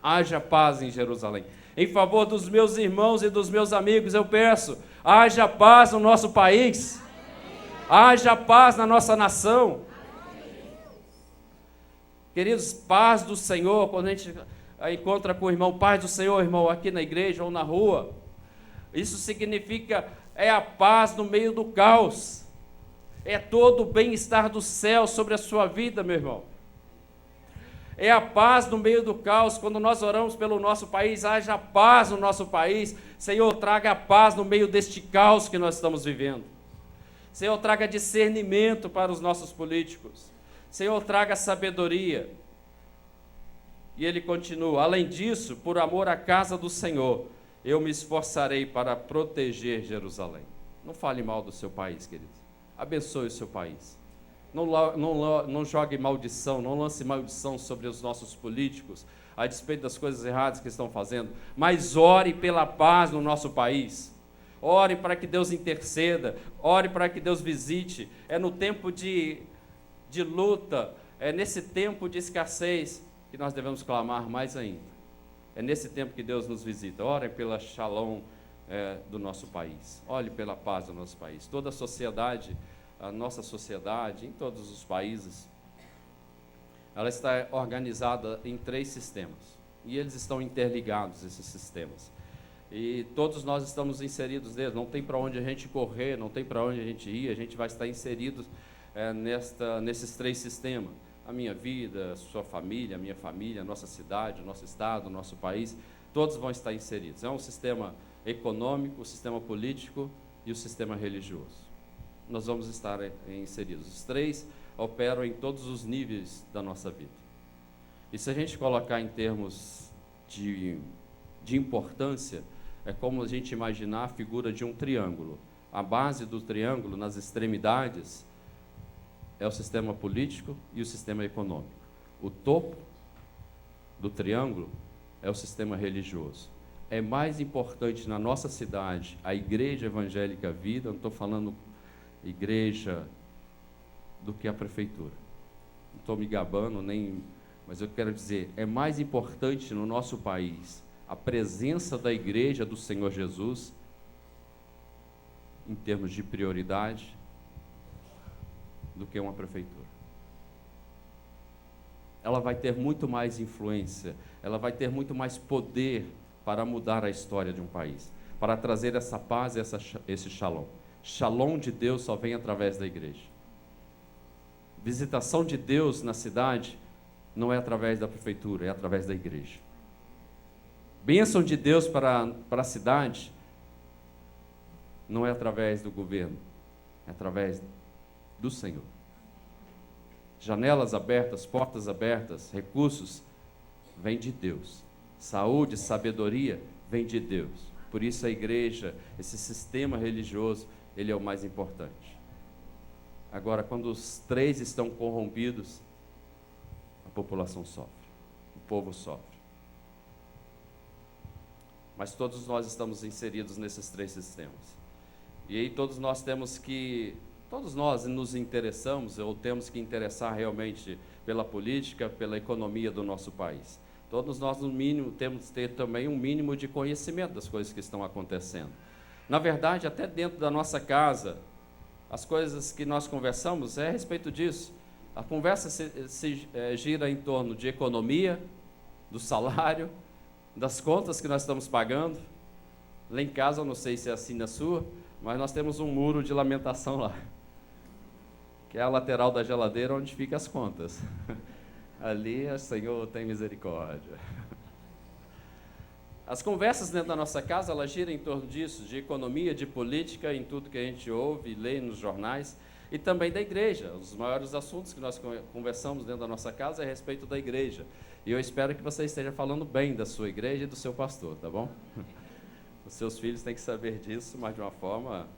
Haja paz em Jerusalém. Em favor dos meus irmãos e dos meus amigos, eu peço: haja paz no nosso país. Haja paz na nossa nação. Queridos, paz do Senhor, quando a gente encontra com o irmão, paz do Senhor, irmão, aqui na igreja ou na rua, isso significa, é a paz no meio do caos, é todo o bem-estar do céu sobre a sua vida, meu irmão. É a paz no meio do caos. Quando nós oramos pelo nosso país, haja paz no nosso país. Senhor, traga paz no meio deste caos que nós estamos vivendo. Senhor, traga discernimento para os nossos políticos. Senhor, traga sabedoria. E ele continua: além disso, por amor à casa do Senhor, eu me esforçarei para proteger Jerusalém. Não fale mal do seu país, querido. Abençoe o seu país. Não jogue maldição, não lance maldição sobre os nossos políticos, a despeito das coisas erradas que estão fazendo, mas ore pela paz no nosso país. Ore para que Deus interceda, ore para que Deus visite. É no tempo de luta, é nesse tempo de escassez que nós devemos clamar mais ainda. É nesse tempo que Deus nos visita. Ore pela shalom do nosso país, ore pela paz do nosso país. Toda a sociedade a nossa sociedade, em todos os países, ela está organizada em 3 sistemas. E eles estão interligados, esses sistemas. E todos nós estamos inseridos neles, não tem para onde a gente correr, não tem para onde a gente ir, a gente vai estar inseridos nesses 3 sistemas. A minha vida, a sua família, a minha família, a nossa cidade, o nosso estado, o nosso país, todos vão estar inseridos. É um sistema econômico, o sistema político e o sistema religioso. Nós vamos estar inseridos. Os 3 operam em todos os níveis da nossa vida. E se a gente colocar em termos de importância, é como a gente imaginar a figura de um triângulo. A base do triângulo, nas extremidades, é o sistema político e o sistema econômico. O topo do triângulo é o sistema religioso. É mais importante na nossa cidade a Igreja Evangélica Vida, não estou falando igreja, do que a prefeitura. Não estou me gabando, mas eu quero dizer, é mais importante no nosso país a presença da Igreja do Senhor Jesus, em termos de prioridade, do que uma prefeitura. Ela vai ter muito mais influência, ela vai ter muito mais poder para mudar a história de um país, para trazer essa paz e esse shalom. Shalom de Deus só vem através da igreja. Visitação de Deus na cidade não é através da prefeitura, é através da igreja. Bênção de Deus para a cidade não é através do governo, é através do Senhor. Janelas abertas, portas abertas, recursos, vem de Deus. Saúde, sabedoria, vem de Deus. Por isso a igreja, esse sistema religioso, ele é o mais importante. Agora, quando os 3 estão corrompidos, a população sofre, o povo sofre. Mas todos nós estamos inseridos nesses 3 sistemas. E aí todos nós nos interessamos, ou temos que interessar realmente pela política, pela economia do nosso país. Todos nós, no mínimo, temos que ter também um mínimo de conhecimento das coisas que estão acontecendo. Na verdade, até dentro da nossa casa, as coisas que nós conversamos é a respeito disso. A conversa gira em torno de economia, do salário, das contas que nós estamos pagando. Lá em casa, eu não sei se é assim na sua, mas nós temos um muro de lamentação lá, que é a lateral da geladeira onde ficam as contas. Ali, o Senhor tem misericórdia. As conversas dentro da nossa casa, elas giram em torno disso, de economia, de política, em tudo que a gente ouve e lê nos jornais, e também da igreja. Os maiores assuntos que nós conversamos dentro da nossa casa é a respeito da igreja. E eu espero que você esteja falando bem da sua igreja e do seu pastor, tá bom? Os seus filhos têm que saber disso, mas de uma forma...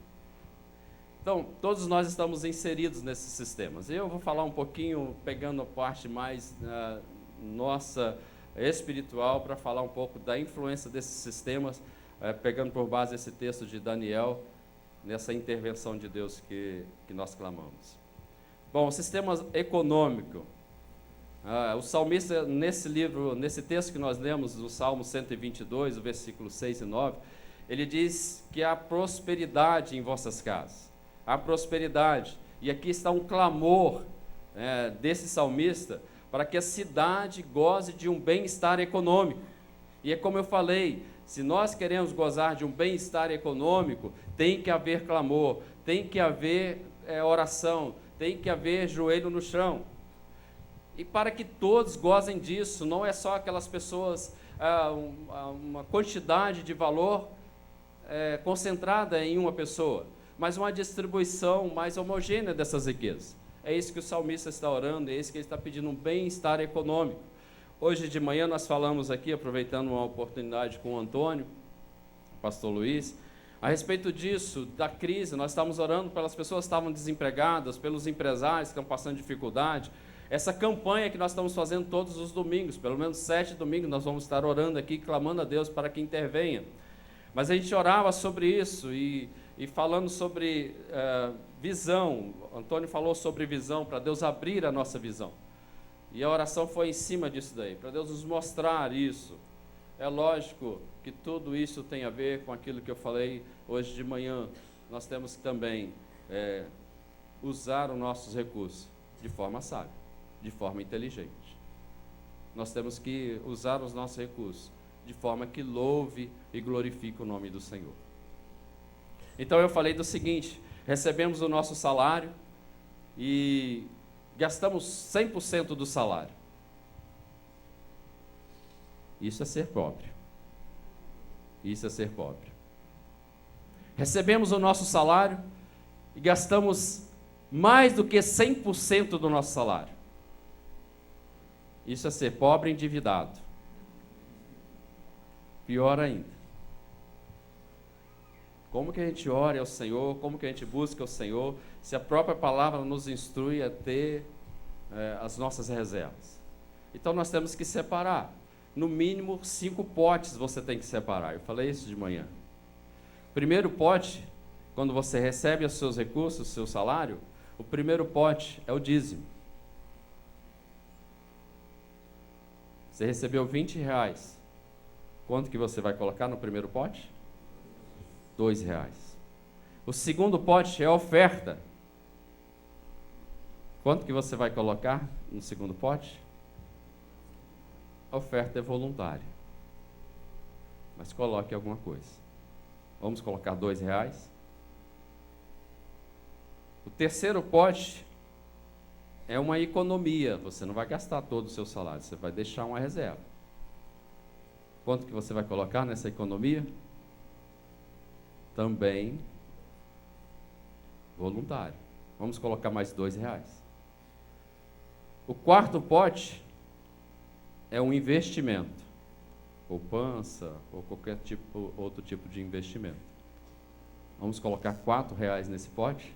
Então, todos nós estamos inseridos nesses sistemas. Eu vou falar um pouquinho, pegando a parte mais nossa espiritual, para falar um pouco da influência desses sistemas, pegando por base esse texto de Daniel, nessa intervenção de Deus que nós clamamos. Bom, o sistema econômico. O salmista, nesse texto que nós lemos, no Salmo 122, o versículo 6 e 9, ele diz que há prosperidade em vossas casas. Há prosperidade. E aqui está um clamor desse salmista para que a cidade goze de um bem-estar econômico. E é como eu falei, se nós queremos gozar de um bem-estar econômico, tem que haver clamor, tem que haver oração, tem que haver joelho no chão. E para que todos gozem disso, não é só aquelas pessoas, uma quantidade de valor concentrada em uma pessoa, mas uma distribuição mais homogênea dessas riquezas. É isso que o salmista está orando, é isso que ele está pedindo, um bem-estar econômico. Hoje de manhã nós falamos aqui, aproveitando uma oportunidade com o Antônio, o pastor Luiz, a respeito disso, da crise. Nós estávamos orando pelas pessoas que estavam desempregadas, pelos empresários que estão passando dificuldade. Essa campanha que nós estamos fazendo todos os domingos, pelo menos 7 domingos, nós vamos estar orando aqui, clamando a Deus para que intervenha. Mas a gente orava sobre isso e falando sobre visão. O Antônio falou sobre visão, para Deus abrir a nossa visão. E a oração foi em cima disso daí, para Deus nos mostrar isso. É lógico que tudo isso tem a ver com aquilo que eu falei hoje de manhã. Nós temos que também usar os nossos recursos? De forma sábia, de forma inteligente. Nós temos que usar os nossos recursos de forma que louve e glorifique o nome do Senhor. Então eu falei do seguinte: recebemos o nosso salário e gastamos 100% do salário. Isso é ser pobre. Isso é ser pobre. Recebemos o nosso salário e gastamos mais do que 100% do nosso salário. Isso é ser pobre e endividado. Pior ainda. Como que a gente ora ao Senhor, como que a gente busca o Senhor, se a própria palavra nos instrui a ter as nossas reservas? Então nós temos que separar. No mínimo 5 potes você tem que separar. Eu falei isso de manhã. Primeiro pote, quando você recebe os seus recursos, o seu salário, o primeiro pote é o dízimo. Você recebeu R$20. Quanto que você vai colocar no primeiro pote? R$2. O segundo pote é a oferta. Quanto que você vai colocar no segundo pote? A oferta é voluntária. Mas coloque alguma coisa. Vamos colocar R$2. O terceiro pote é uma economia. Você não vai gastar todo o seu salário, você vai deixar uma reserva. Quanto que você vai colocar nessa economia? Também voluntário. Vamos colocar mais R$2. O quarto pote é um investimento, poupança ou qualquer outro tipo de investimento. Vamos colocar R$4 nesse pote.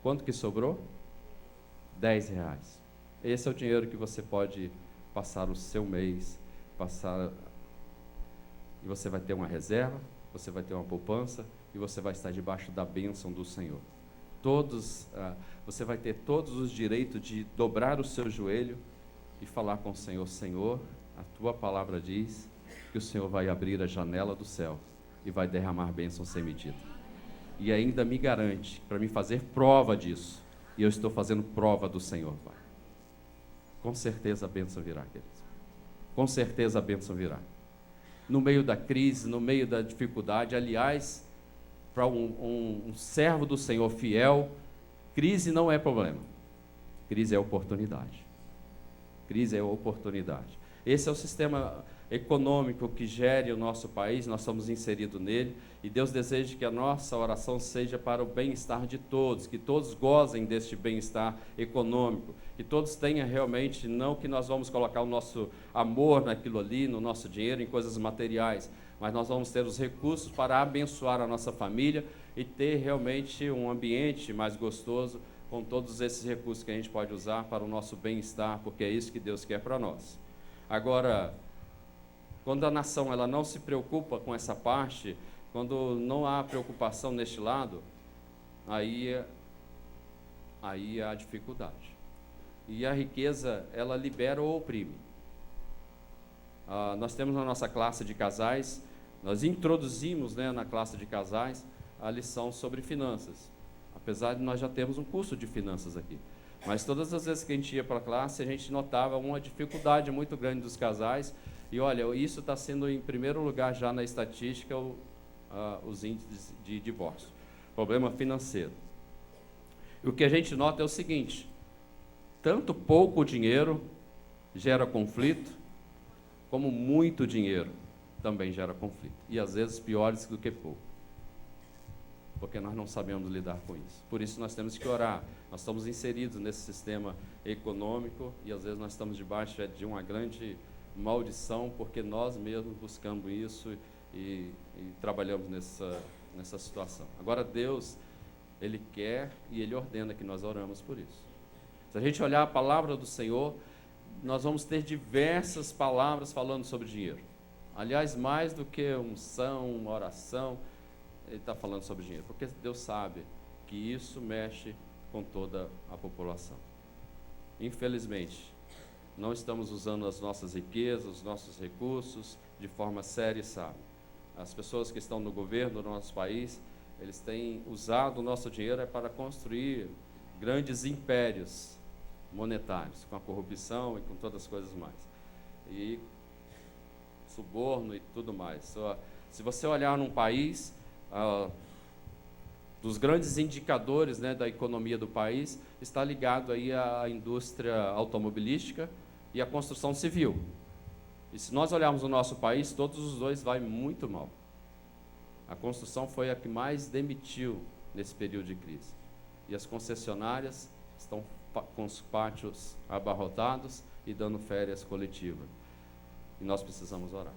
Quanto que sobrou? R$10. Esse é o dinheiro que você pode passar o seu mês, e você vai ter uma reserva, você vai ter uma poupança, e você vai estar debaixo da bênção do Senhor. Você vai ter todos os direitos de dobrar o seu joelho e falar com o Senhor: Senhor, a tua palavra diz que o Senhor vai abrir a janela do céu e vai derramar bênção sem medida. E ainda me garante para me fazer prova disso. E eu estou fazendo prova do Senhor, Pai. Com certeza a bênção virá, queridos. Com certeza a bênção virá. No meio da crise, no meio da dificuldade. Aliás, para um servo do Senhor fiel, crise não é problema. Crise é oportunidade. Crise é oportunidade. Esse é o sistema econômico que gere o nosso país, nós somos inseridos nele, e Deus deseja que a nossa oração seja para o bem-estar de todos, que todos gozem deste bem-estar econômico, que todos tenham realmente, não que nós vamos colocar o nosso amor naquilo ali, no nosso dinheiro, em coisas materiais, mas nós vamos ter os recursos para abençoar a nossa família e ter realmente um ambiente mais gostoso com todos esses recursos que a gente pode usar para o nosso bem-estar, porque é isso que Deus quer para nós. Agora, quando a nação ela não se preocupa com essa parte, quando não há preocupação neste lado, aí há dificuldade. E a riqueza, ela libera ou oprime. Nós temos na nossa classe de casais, nós introduzimos, na classe de casais a lição sobre finanças. Apesar de nós já termos um curso de finanças aqui. Mas todas as vezes que a gente ia para a classe, a gente notava uma dificuldade muito grande dos casais. E olha, isso está sendo em primeiro lugar já na estatística os índices de divórcio. Problema financeiro. E o que a gente nota é o seguinte: tanto pouco dinheiro gera conflito, como muito dinheiro também gera conflito. E às vezes piores do que pouco. Porque nós não sabemos lidar com isso. Por isso nós temos que orar. Nós estamos inseridos nesse sistema econômico e às vezes nós estamos debaixo de uma grande maldição, porque nós mesmos buscamos isso e trabalhamos nessa situação. Agora Deus, Ele quer e Ele ordena que nós oramos por isso. Se a gente olhar a palavra do Senhor, nós vamos ter diversas palavras falando sobre dinheiro. Aliás, mais do que unção, uma oração, Ele está falando sobre dinheiro, porque Deus sabe que isso mexe com toda a população. Infelizmente, não estamos usando as nossas riquezas, os nossos recursos de forma séria e sábia. As pessoas que estão no governo do nosso país, eles têm usado o nosso dinheiro para construir grandes impérios monetários, com a corrupção e com todas as coisas mais. E suborno e tudo mais. Se você olhar num país, dos grandes indicadores, né, da economia do país, está ligado aí à indústria automobilística e à construção civil. E se nós olharmos o nosso país, todos os dois vai muito mal. A construção foi a que mais demitiu nesse período de crise. E as concessionárias estão com os pátios abarrotados e dando férias coletivas. E nós precisamos orar.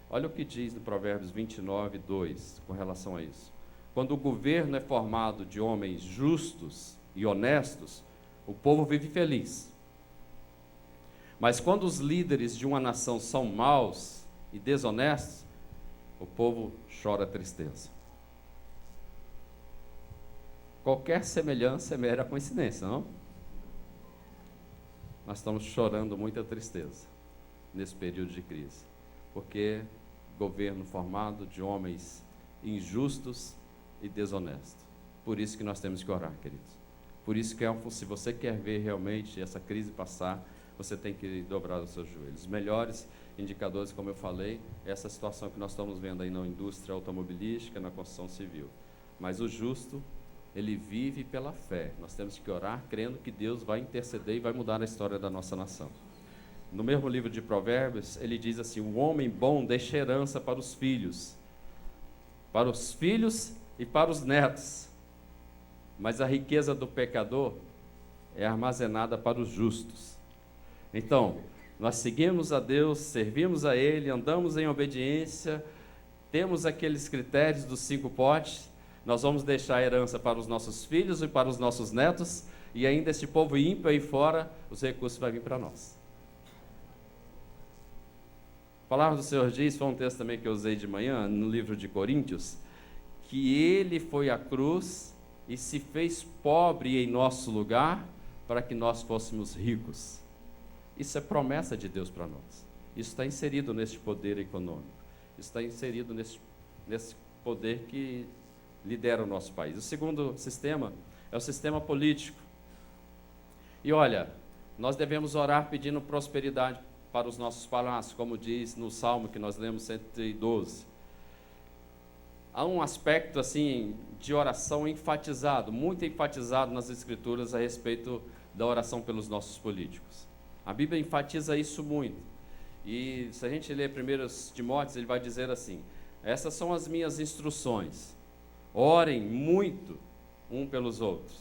Olha o que diz no Provérbios 29, 2, com relação a isso. Quando o governo é formado de homens justos e honestos, o povo vive feliz. Mas quando os líderes de uma nação são maus e desonestos, o povo chora tristeza. Qualquer semelhança é mera coincidência, não? Nós estamos chorando muita tristeza nesse período de crise, porque governo formado de homens injustos e desonestos. Por isso que nós temos que orar, queridos. Por isso que se você quer ver realmente essa crise passar, você tem que dobrar os seus joelhos. Os melhores indicadores, como eu falei, é essa situação que nós estamos vendo aí na indústria automobilística, na construção civil. Mas o justo, ele vive pela fé. Nós temos que orar crendo que Deus vai interceder e vai mudar a história da nossa nação. No mesmo livro de Provérbios, ele diz assim: o homem bom deixa herança para os filhos e para os netos, mas a riqueza do pecador é armazenada para os justos. Então, nós seguimos a Deus, servimos a Ele, andamos em obediência, temos aqueles critérios dos 5 potes, nós vamos deixar a herança para os nossos filhos e para os nossos netos, e ainda este povo ímpio aí fora, os recursos vão vir para nós. A palavra do Senhor diz, foi um texto também que eu usei de manhã, no livro de Coríntios, que Ele foi à cruz e se fez pobre em nosso lugar, para que nós fôssemos ricos. Isso é promessa de Deus para nós. Isso está inserido neste poder econômico. Isso está inserido nesse poder que lidera o nosso país. O segundo sistema é o sistema político. E olha, nós devemos orar pedindo prosperidade para os nossos palácios, como diz no Salmo que nós lemos 112. Há um aspecto assim de oração enfatizado, muito enfatizado nas Escrituras a respeito da oração pelos nossos políticos. A Bíblia enfatiza isso muito. E se a gente ler 1 Timóteo, ele vai dizer assim: essas são as minhas instruções. Orem muito um pelos outros.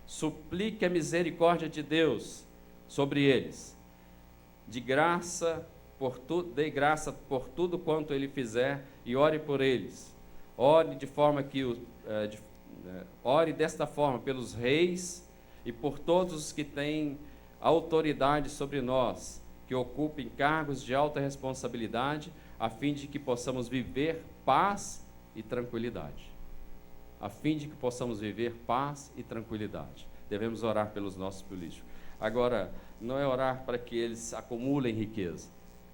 Suplique a misericórdia de Deus sobre eles. Dê graça por tudo quanto ele fizer e ore por eles. Ore de forma que ore desta forma pelos reis e por todos os que têm autoridade sobre nós, que ocupem cargos de alta responsabilidade, a fim de que possamos viver paz e tranquilidade. A fim de que possamos viver paz e tranquilidade. Devemos orar pelos nossos políticos. Agora, não é orar para que eles acumulem riqueza,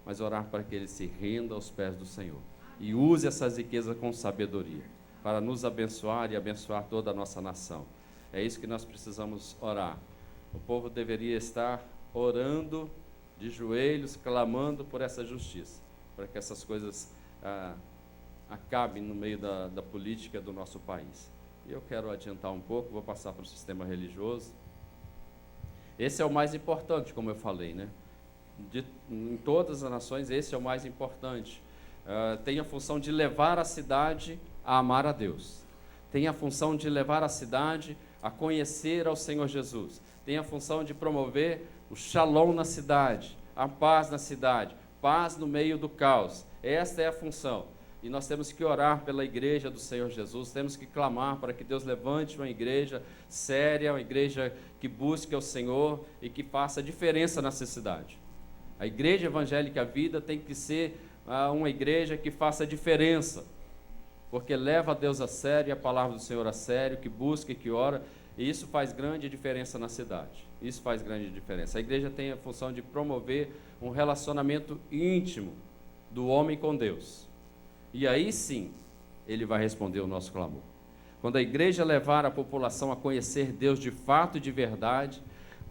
mas orar para que eles se rendam aos pés do Senhor. E use essas riquezas com sabedoria, para nos abençoar e abençoar toda a nossa nação. É isso que nós precisamos orar. O povo deveria estar orando de joelhos, clamando por essa justiça, para que essas coisas acabem no meio da política do nosso país. E eu quero adiantar um pouco, vou passar para o sistema religioso. Esse é o mais importante, como eu falei, né? Em todas as nações, esse é o mais importante. Tem a função de levar a cidade a amar a Deus. Tem a função de levar a cidade a conhecer ao Senhor Jesus. Tem a função de promover o shalom na cidade, a paz na cidade, paz no meio do caos. Esta é a função. E nós temos que orar pela igreja do Senhor Jesus, temos que clamar para que Deus levante uma igreja séria, uma igreja que busque ao Senhor e que faça diferença nessa cidade. A igreja evangélica Vida tem que ser uma igreja que faça diferença, porque leva a Deus a sério, a palavra do Senhor a sério, que busca e que ora, e isso faz grande diferença na cidade. Isso faz grande diferença. A igreja tem a função de promover um relacionamento íntimo do homem com Deus. E aí sim, ele vai responder o nosso clamor. quando a igreja levar a população a conhecer Deus de fato e de verdade,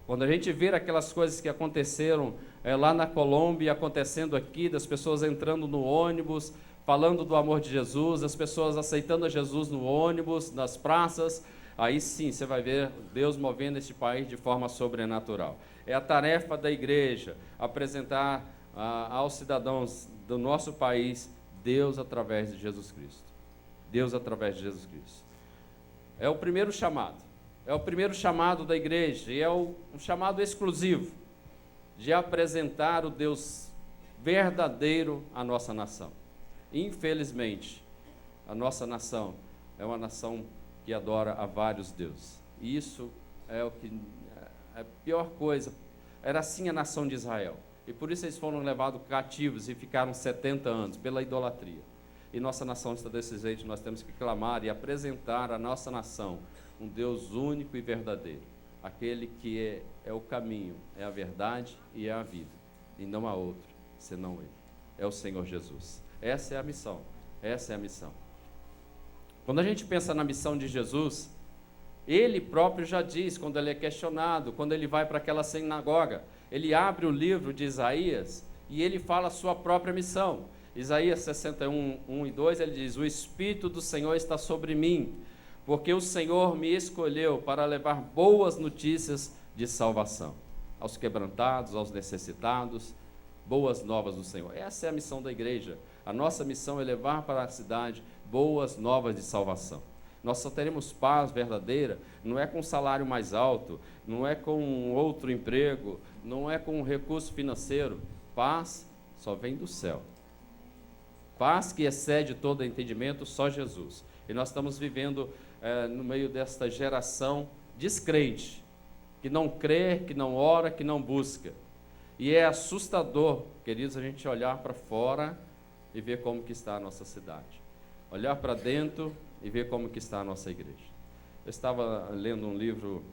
quando a gente ver aquelas coisas que aconteceram lá na Colômbia, acontecendo aqui, das pessoas entrando no ônibus, falando do amor de Jesus, as pessoas aceitando a Jesus no ônibus, nas praças, aí sim você vai ver Deus movendo este país de forma sobrenatural. É a tarefa da igreja apresentar aos cidadãos do nosso país Deus através de Jesus Cristo. Deus através de Jesus Cristo. É o primeiro chamado. É o primeiro chamado da igreja e é um chamado exclusivo de apresentar o Deus verdadeiro à nossa nação. Infelizmente, a nossa nação é uma nação que adora a vários deuses. E isso é o que a pior coisa. Era assim a nação de Israel. E por isso eles foram levados cativos e ficaram 70 anos pela idolatria. E nossa nação está desse jeito, nós temos que clamar e apresentar à nossa nação um Deus único e verdadeiro. Aquele que é o caminho, é a verdade e é a vida. E não há outro, senão Ele. É o Senhor Jesus. Essa é a missão. Essa é a missão. Quando a gente pensa na missão de Jesus, Ele próprio já diz, quando Ele é questionado, quando Ele vai para aquela sinagoga, Ele abre o livro de Isaías e Ele fala a sua própria missão. Isaías 61, 1 e 2, Ele diz: o Espírito do Senhor está sobre mim, porque o Senhor me escolheu para levar boas notícias de salvação aos quebrantados, aos necessitados, boas novas do Senhor. Essa é a missão da igreja. A nossa missão é levar para a cidade boas novas de salvação. Nós só teremos paz verdadeira, não é com salário mais alto, não é com outro emprego, não é com recurso financeiro. Paz só vem do céu. Paz que excede todo entendimento, só Jesus. E nós estamos vivendo no meio desta geração descrente, que não crê, que não ora, que não busca. E é assustador, queridos, a gente olhar para fora e ver como que está a nossa cidade. Olhar para dentro e ver como que está a nossa igreja. Eu estava lendo um livro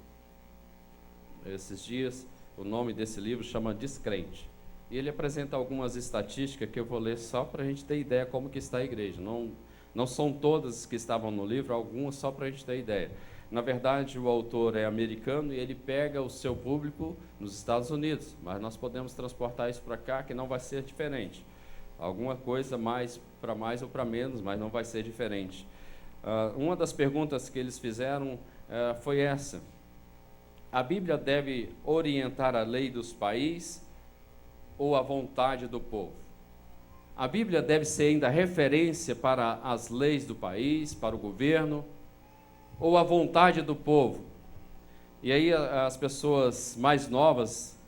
esses dias, o nome desse livro chama Descrente. E ele apresenta algumas estatísticas que eu vou ler só para a gente ter ideia como que está a igreja. Não são todas que estavam no livro, algumas só para a gente ter ideia. Na verdade, o autor é americano e ele pega o seu público nos Estados Unidos, mas nós podemos transportar isso para cá, que não vai ser diferente. Alguma coisa mais para mais ou para menos, mas não vai ser diferente. Uma das perguntas que eles fizeram foi essa: a Bíblia deve orientar a lei dos países ou a vontade do povo? A Bíblia deve ser ainda referência para as leis do país, para o governo, ou a vontade do povo? E aí as pessoas mais novas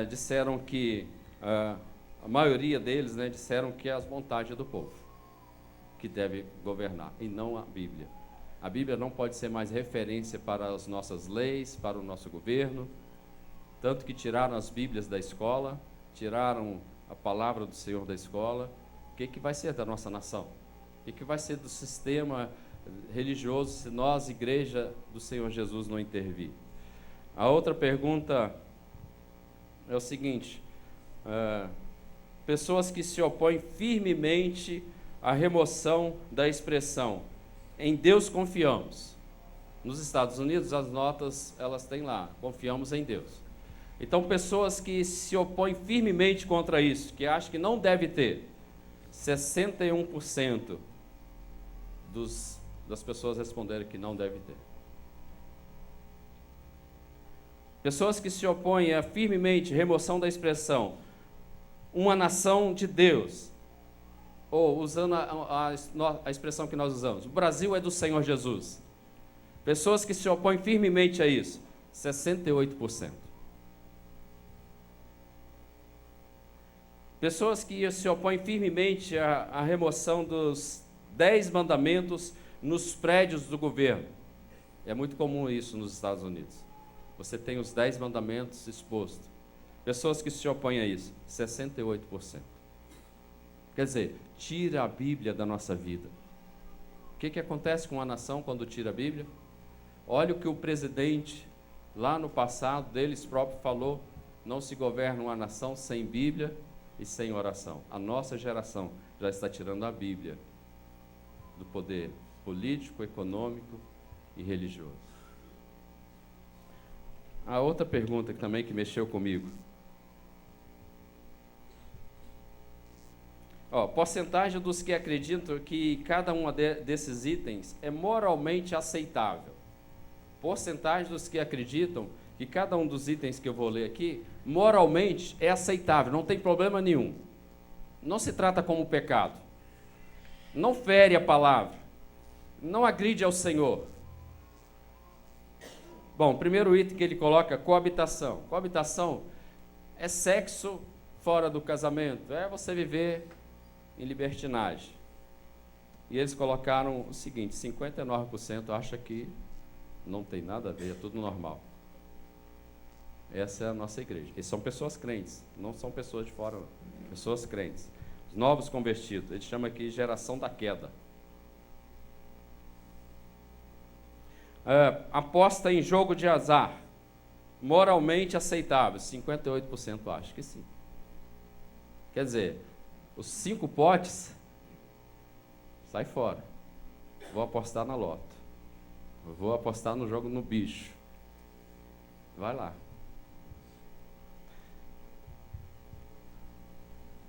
disseram que, a maioria deles, disseram que é a vontade do povo que deve governar, e não a Bíblia. A Bíblia não pode ser mais referência para as nossas leis, para o nosso governo, tanto que tiraram as Bíblias da escola, tiraram a palavra do Senhor da escola. O que vai ser da nossa nação? O que vai ser do sistema religioso se nós, igreja do Senhor Jesus, não intervir? A outra pergunta é o seguinte: pessoas que se opõem firmemente à remoção da expressão "em Deus confiamos". Nos Estados Unidos, as notas, elas têm lá, confiamos em Deus. Então, pessoas que se opõem firmemente contra isso, que acham que não deve ter, 61% das pessoas responderam que não deve ter. Pessoas que se opõem a firmemente remoção da expressão "uma nação de Deus", ou usando a expressão que nós usamos, "o Brasil é do Senhor Jesus". Pessoas que se opõem firmemente a isso, 68%. Pessoas que se opõem firmemente à remoção dos 10 mandamentos nos prédios do governo. É muito comum isso nos Estados Unidos. Você tem os 10 mandamentos expostos. Pessoas que se opõem a isso, 68%. Quer dizer, tira a Bíblia da nossa vida. O que acontece com a nação quando tira a Bíblia? Olha o que o presidente, lá no passado, deles próprio falou: não se governa uma nação sem Bíblia e sem oração. A nossa geração já está tirando a Bíblia do poder político, econômico e religioso. A outra pergunta também que mexeu comigo. Porcentagem dos que acreditam que cada um desses itens é moralmente aceitável. Porcentagem dos que acreditam que cada um dos itens que eu vou ler aqui, moralmente é aceitável, não tem problema nenhum. Não se trata como pecado. Não fere a palavra. Não agride ao Senhor. Bom, primeiro item que ele coloca, coabitação. Coabitação é sexo fora do casamento, é você viver em libertinagem. E eles colocaram o seguinte, 59% acha que não tem nada a ver, é tudo normal. Essa é a nossa igreja. E são pessoas crentes, não são pessoas de fora, não. Pessoas crentes. Os novos convertidos, ele chama aqui geração da queda. Aposta em jogo de azar, moralmente aceitável, 58% acha que sim. Quer dizer, os 5 potes, sai fora. Vou apostar na loto. Vou apostar no jogo no bicho. Vai lá.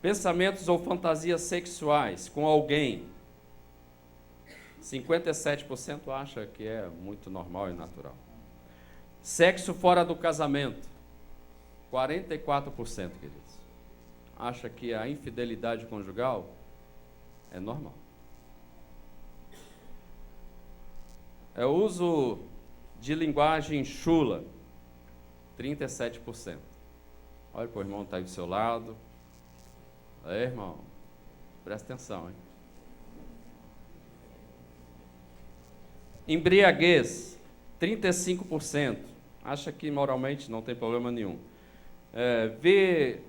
Pensamentos ou fantasias sexuais com alguém. 57% acha que é muito normal e natural. Sexo fora do casamento. 44%, queridos. Acha que a infidelidade conjugal é normal. É o uso de linguagem chula. 37%. Olha para o irmão que está aí do seu lado. Aí, irmão, presta atenção, hein? Embriaguez, 35%. Acha que moralmente não tem problema nenhum. Ver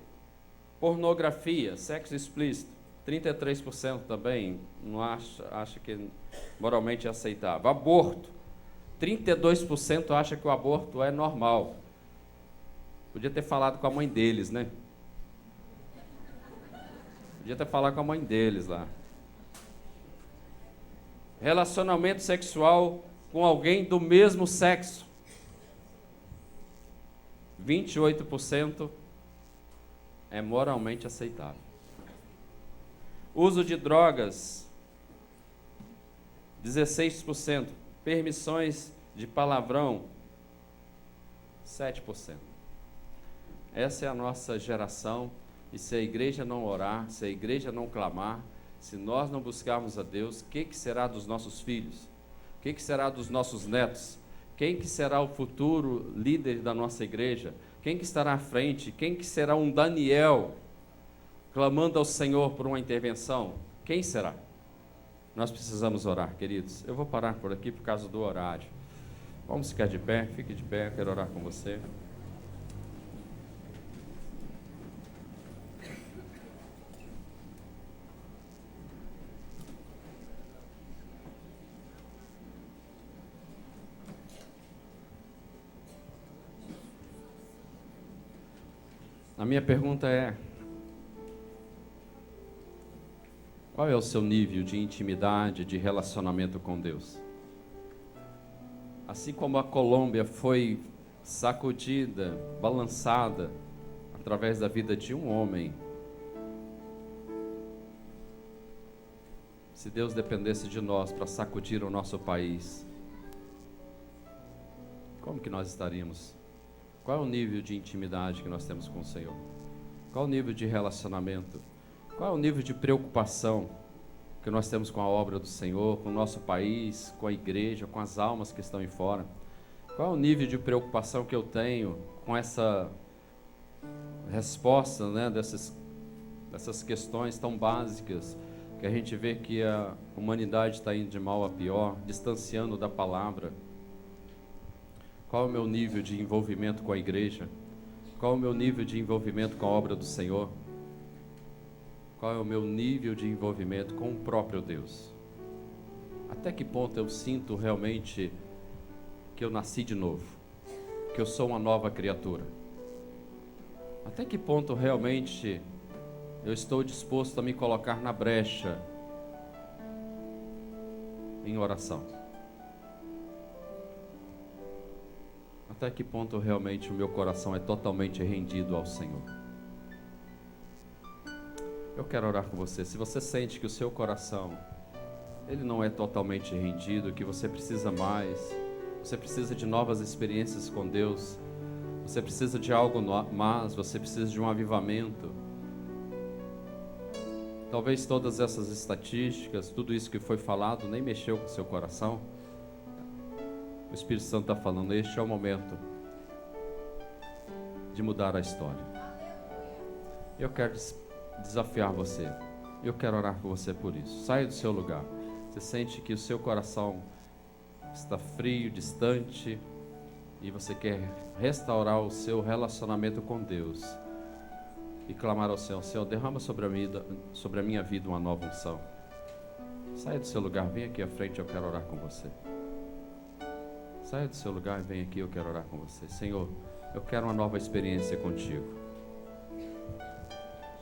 pornografia, sexo explícito, 33% também não acha que moralmente é aceitável. Aborto, 32% acha que o aborto é normal. Podia ter falado com a mãe deles, né? Podia ter falado com a mãe deles lá. Relacionamento sexual com alguém do mesmo sexo. 28% é moralmente aceitável. Uso de drogas, 16%. Permissões de palavrão, 7%. Essa é a nossa geração, e se a igreja não orar, se a igreja não clamar, se nós não buscarmos a Deus, o que será dos nossos filhos? O que será dos nossos netos? Quem que será o futuro líder da nossa igreja? Quem que estará à frente? Quem que será um Daniel clamando ao Senhor por uma intervenção? Quem será? Nós precisamos orar, queridos. Eu vou parar por aqui por causa do horário. Vamos ficar de pé, fique de pé, eu quero orar com você. A minha pergunta é: qual é o seu nível de intimidade, de relacionamento com Deus? Assim como a Colômbia foi sacudida, balançada, através da vida de um homem, se Deus dependesse de nós para sacudir o nosso país, como que nós estaríamos? Qual é o nível de intimidade que nós temos com o Senhor? Qual é o nível de relacionamento? Qual é o nível de preocupação que nós temos com a obra do Senhor, com o nosso país, com a igreja, com as almas que estão em fora? Qual é o nível de preocupação que eu tenho com essa resposta, né, dessas questões tão básicas, que a gente vê que a humanidade está indo de mal a pior, distanciando da palavra? Qual é o meu nível de envolvimento com a igreja? Qual é o meu nível de envolvimento com a obra do Senhor? Qual é o meu nível de envolvimento com o próprio Deus? Até que ponto eu sinto realmente que eu nasci de novo? Que eu sou uma nova criatura? Até que ponto realmente eu estou disposto a me colocar na brecha em oração? Até que ponto realmente o meu coração é totalmente rendido ao Senhor? Eu quero orar com você. Se você sente que o seu coração, ele não é totalmente rendido, que você precisa mais, você precisa de novas experiências com Deus, você precisa de algo mais, você precisa de um avivamento. Talvez todas essas estatísticas, tudo isso que foi falado, nem mexeu com o seu coração. O Espírito Santo está falando, este é o momento de mudar a história. Eu quero desafiar você. Eu quero orar com você por isso. Saia do seu lugar. Você sente que o seu coração está frio, distante, e você quer restaurar o seu relacionamento com Deus e clamar ao Senhor: Senhor, derrama sobre a minha vida uma nova unção. Saia do seu lugar, vem aqui à frente, eu quero orar com você. Saia do seu lugar e vem aqui, eu quero orar com você. Senhor, eu quero uma nova experiência contigo.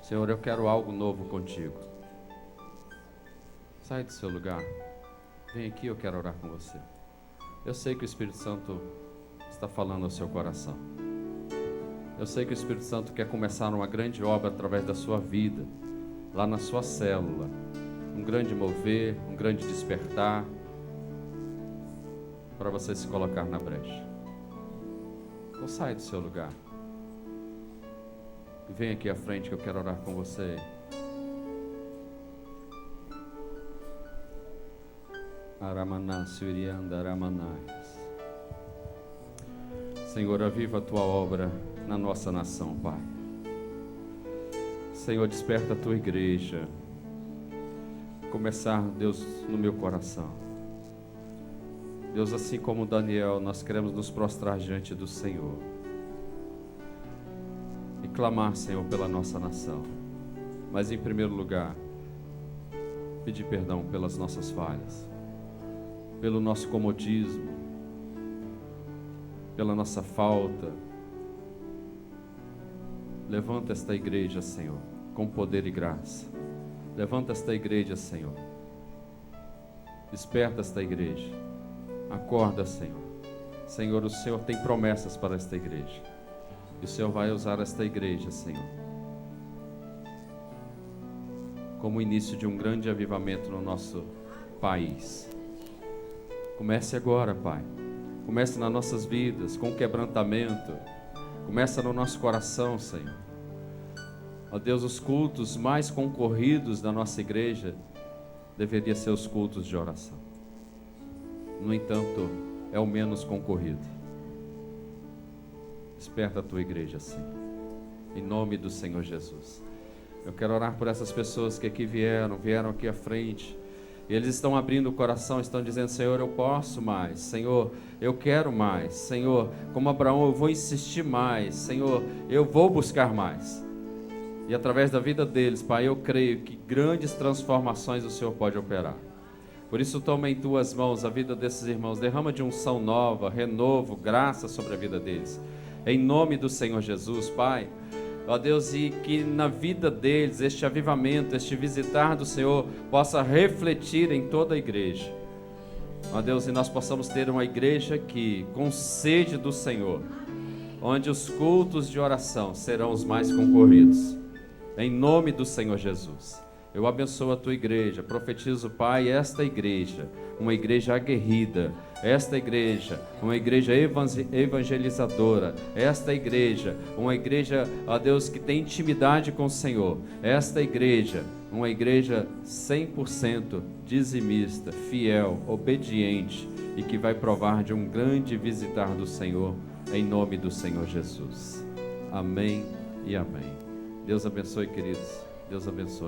Senhor, eu quero algo novo contigo. Saia do seu lugar, vem aqui, eu quero orar com você. Eu sei que o Espírito Santo está falando ao seu coração. Eu sei que o Espírito Santo quer começar uma grande obra através da sua vida, lá na sua célula. Um grande mover, um grande despertar, para você se colocar na brecha. Então saia do seu lugar e vem aqui à frente que eu quero orar com você. Senhor, aviva a tua obra na nossa nação, Pai. Senhor, desperta a tua igreja. Começar, Deus, no meu coração. Deus, assim como Daniel, nós queremos nos prostrar diante do Senhor e clamar, Senhor, pela nossa nação. Mas, em primeiro lugar, pedir perdão pelas nossas falhas, pelo nosso comodismo, pela nossa falta. Levanta esta igreja, Senhor, com poder e graça. Levanta esta igreja, Senhor. Desperta esta igreja. Acorda, Senhor. Senhor, o Senhor tem promessas para esta igreja. E o Senhor vai usar esta igreja, Senhor, como o início de um grande avivamento no nosso país. Comece agora, Pai. Comece nas nossas vidas, com quebrantamento. Começa no nosso coração, Senhor. Ó Deus, os cultos mais concorridos da nossa igreja deveriam ser os cultos de oração. No entanto, é o menos concorrido. Desperta a tua igreja, Senhor, em nome do Senhor Jesus. Eu quero orar por essas pessoas que aqui vieram aqui à frente. E eles estão abrindo o coração, estão dizendo: Senhor, eu posso mais. Senhor, eu quero mais. Senhor, como Abraão, eu vou insistir mais. Senhor, eu vou buscar mais. E através da vida deles, Pai, eu creio que grandes transformações o Senhor pode operar. Por isso, toma em tuas mãos a vida desses irmãos. Derrama de unção nova, renovo, graça sobre a vida deles. Em nome do Senhor Jesus, Pai. Ó Deus, e que na vida deles este avivamento, este visitar do Senhor possa refletir em toda a igreja. Ó Deus, e nós possamos ter uma igreja aqui com sede do Senhor, onde os cultos de oração serão os mais concorridos. Em nome do Senhor Jesus. Eu abençoo a tua igreja, profetizo, Pai, esta igreja, uma igreja aguerrida, esta igreja, uma igreja evangelizadora, esta igreja, uma igreja, ó Deus, que tem intimidade com o Senhor, esta igreja, uma igreja 100% dizimista, fiel, obediente e que vai provar de um grande visitar do Senhor, em nome do Senhor Jesus. Amém e amém. Deus abençoe, queridos. Deus abençoe.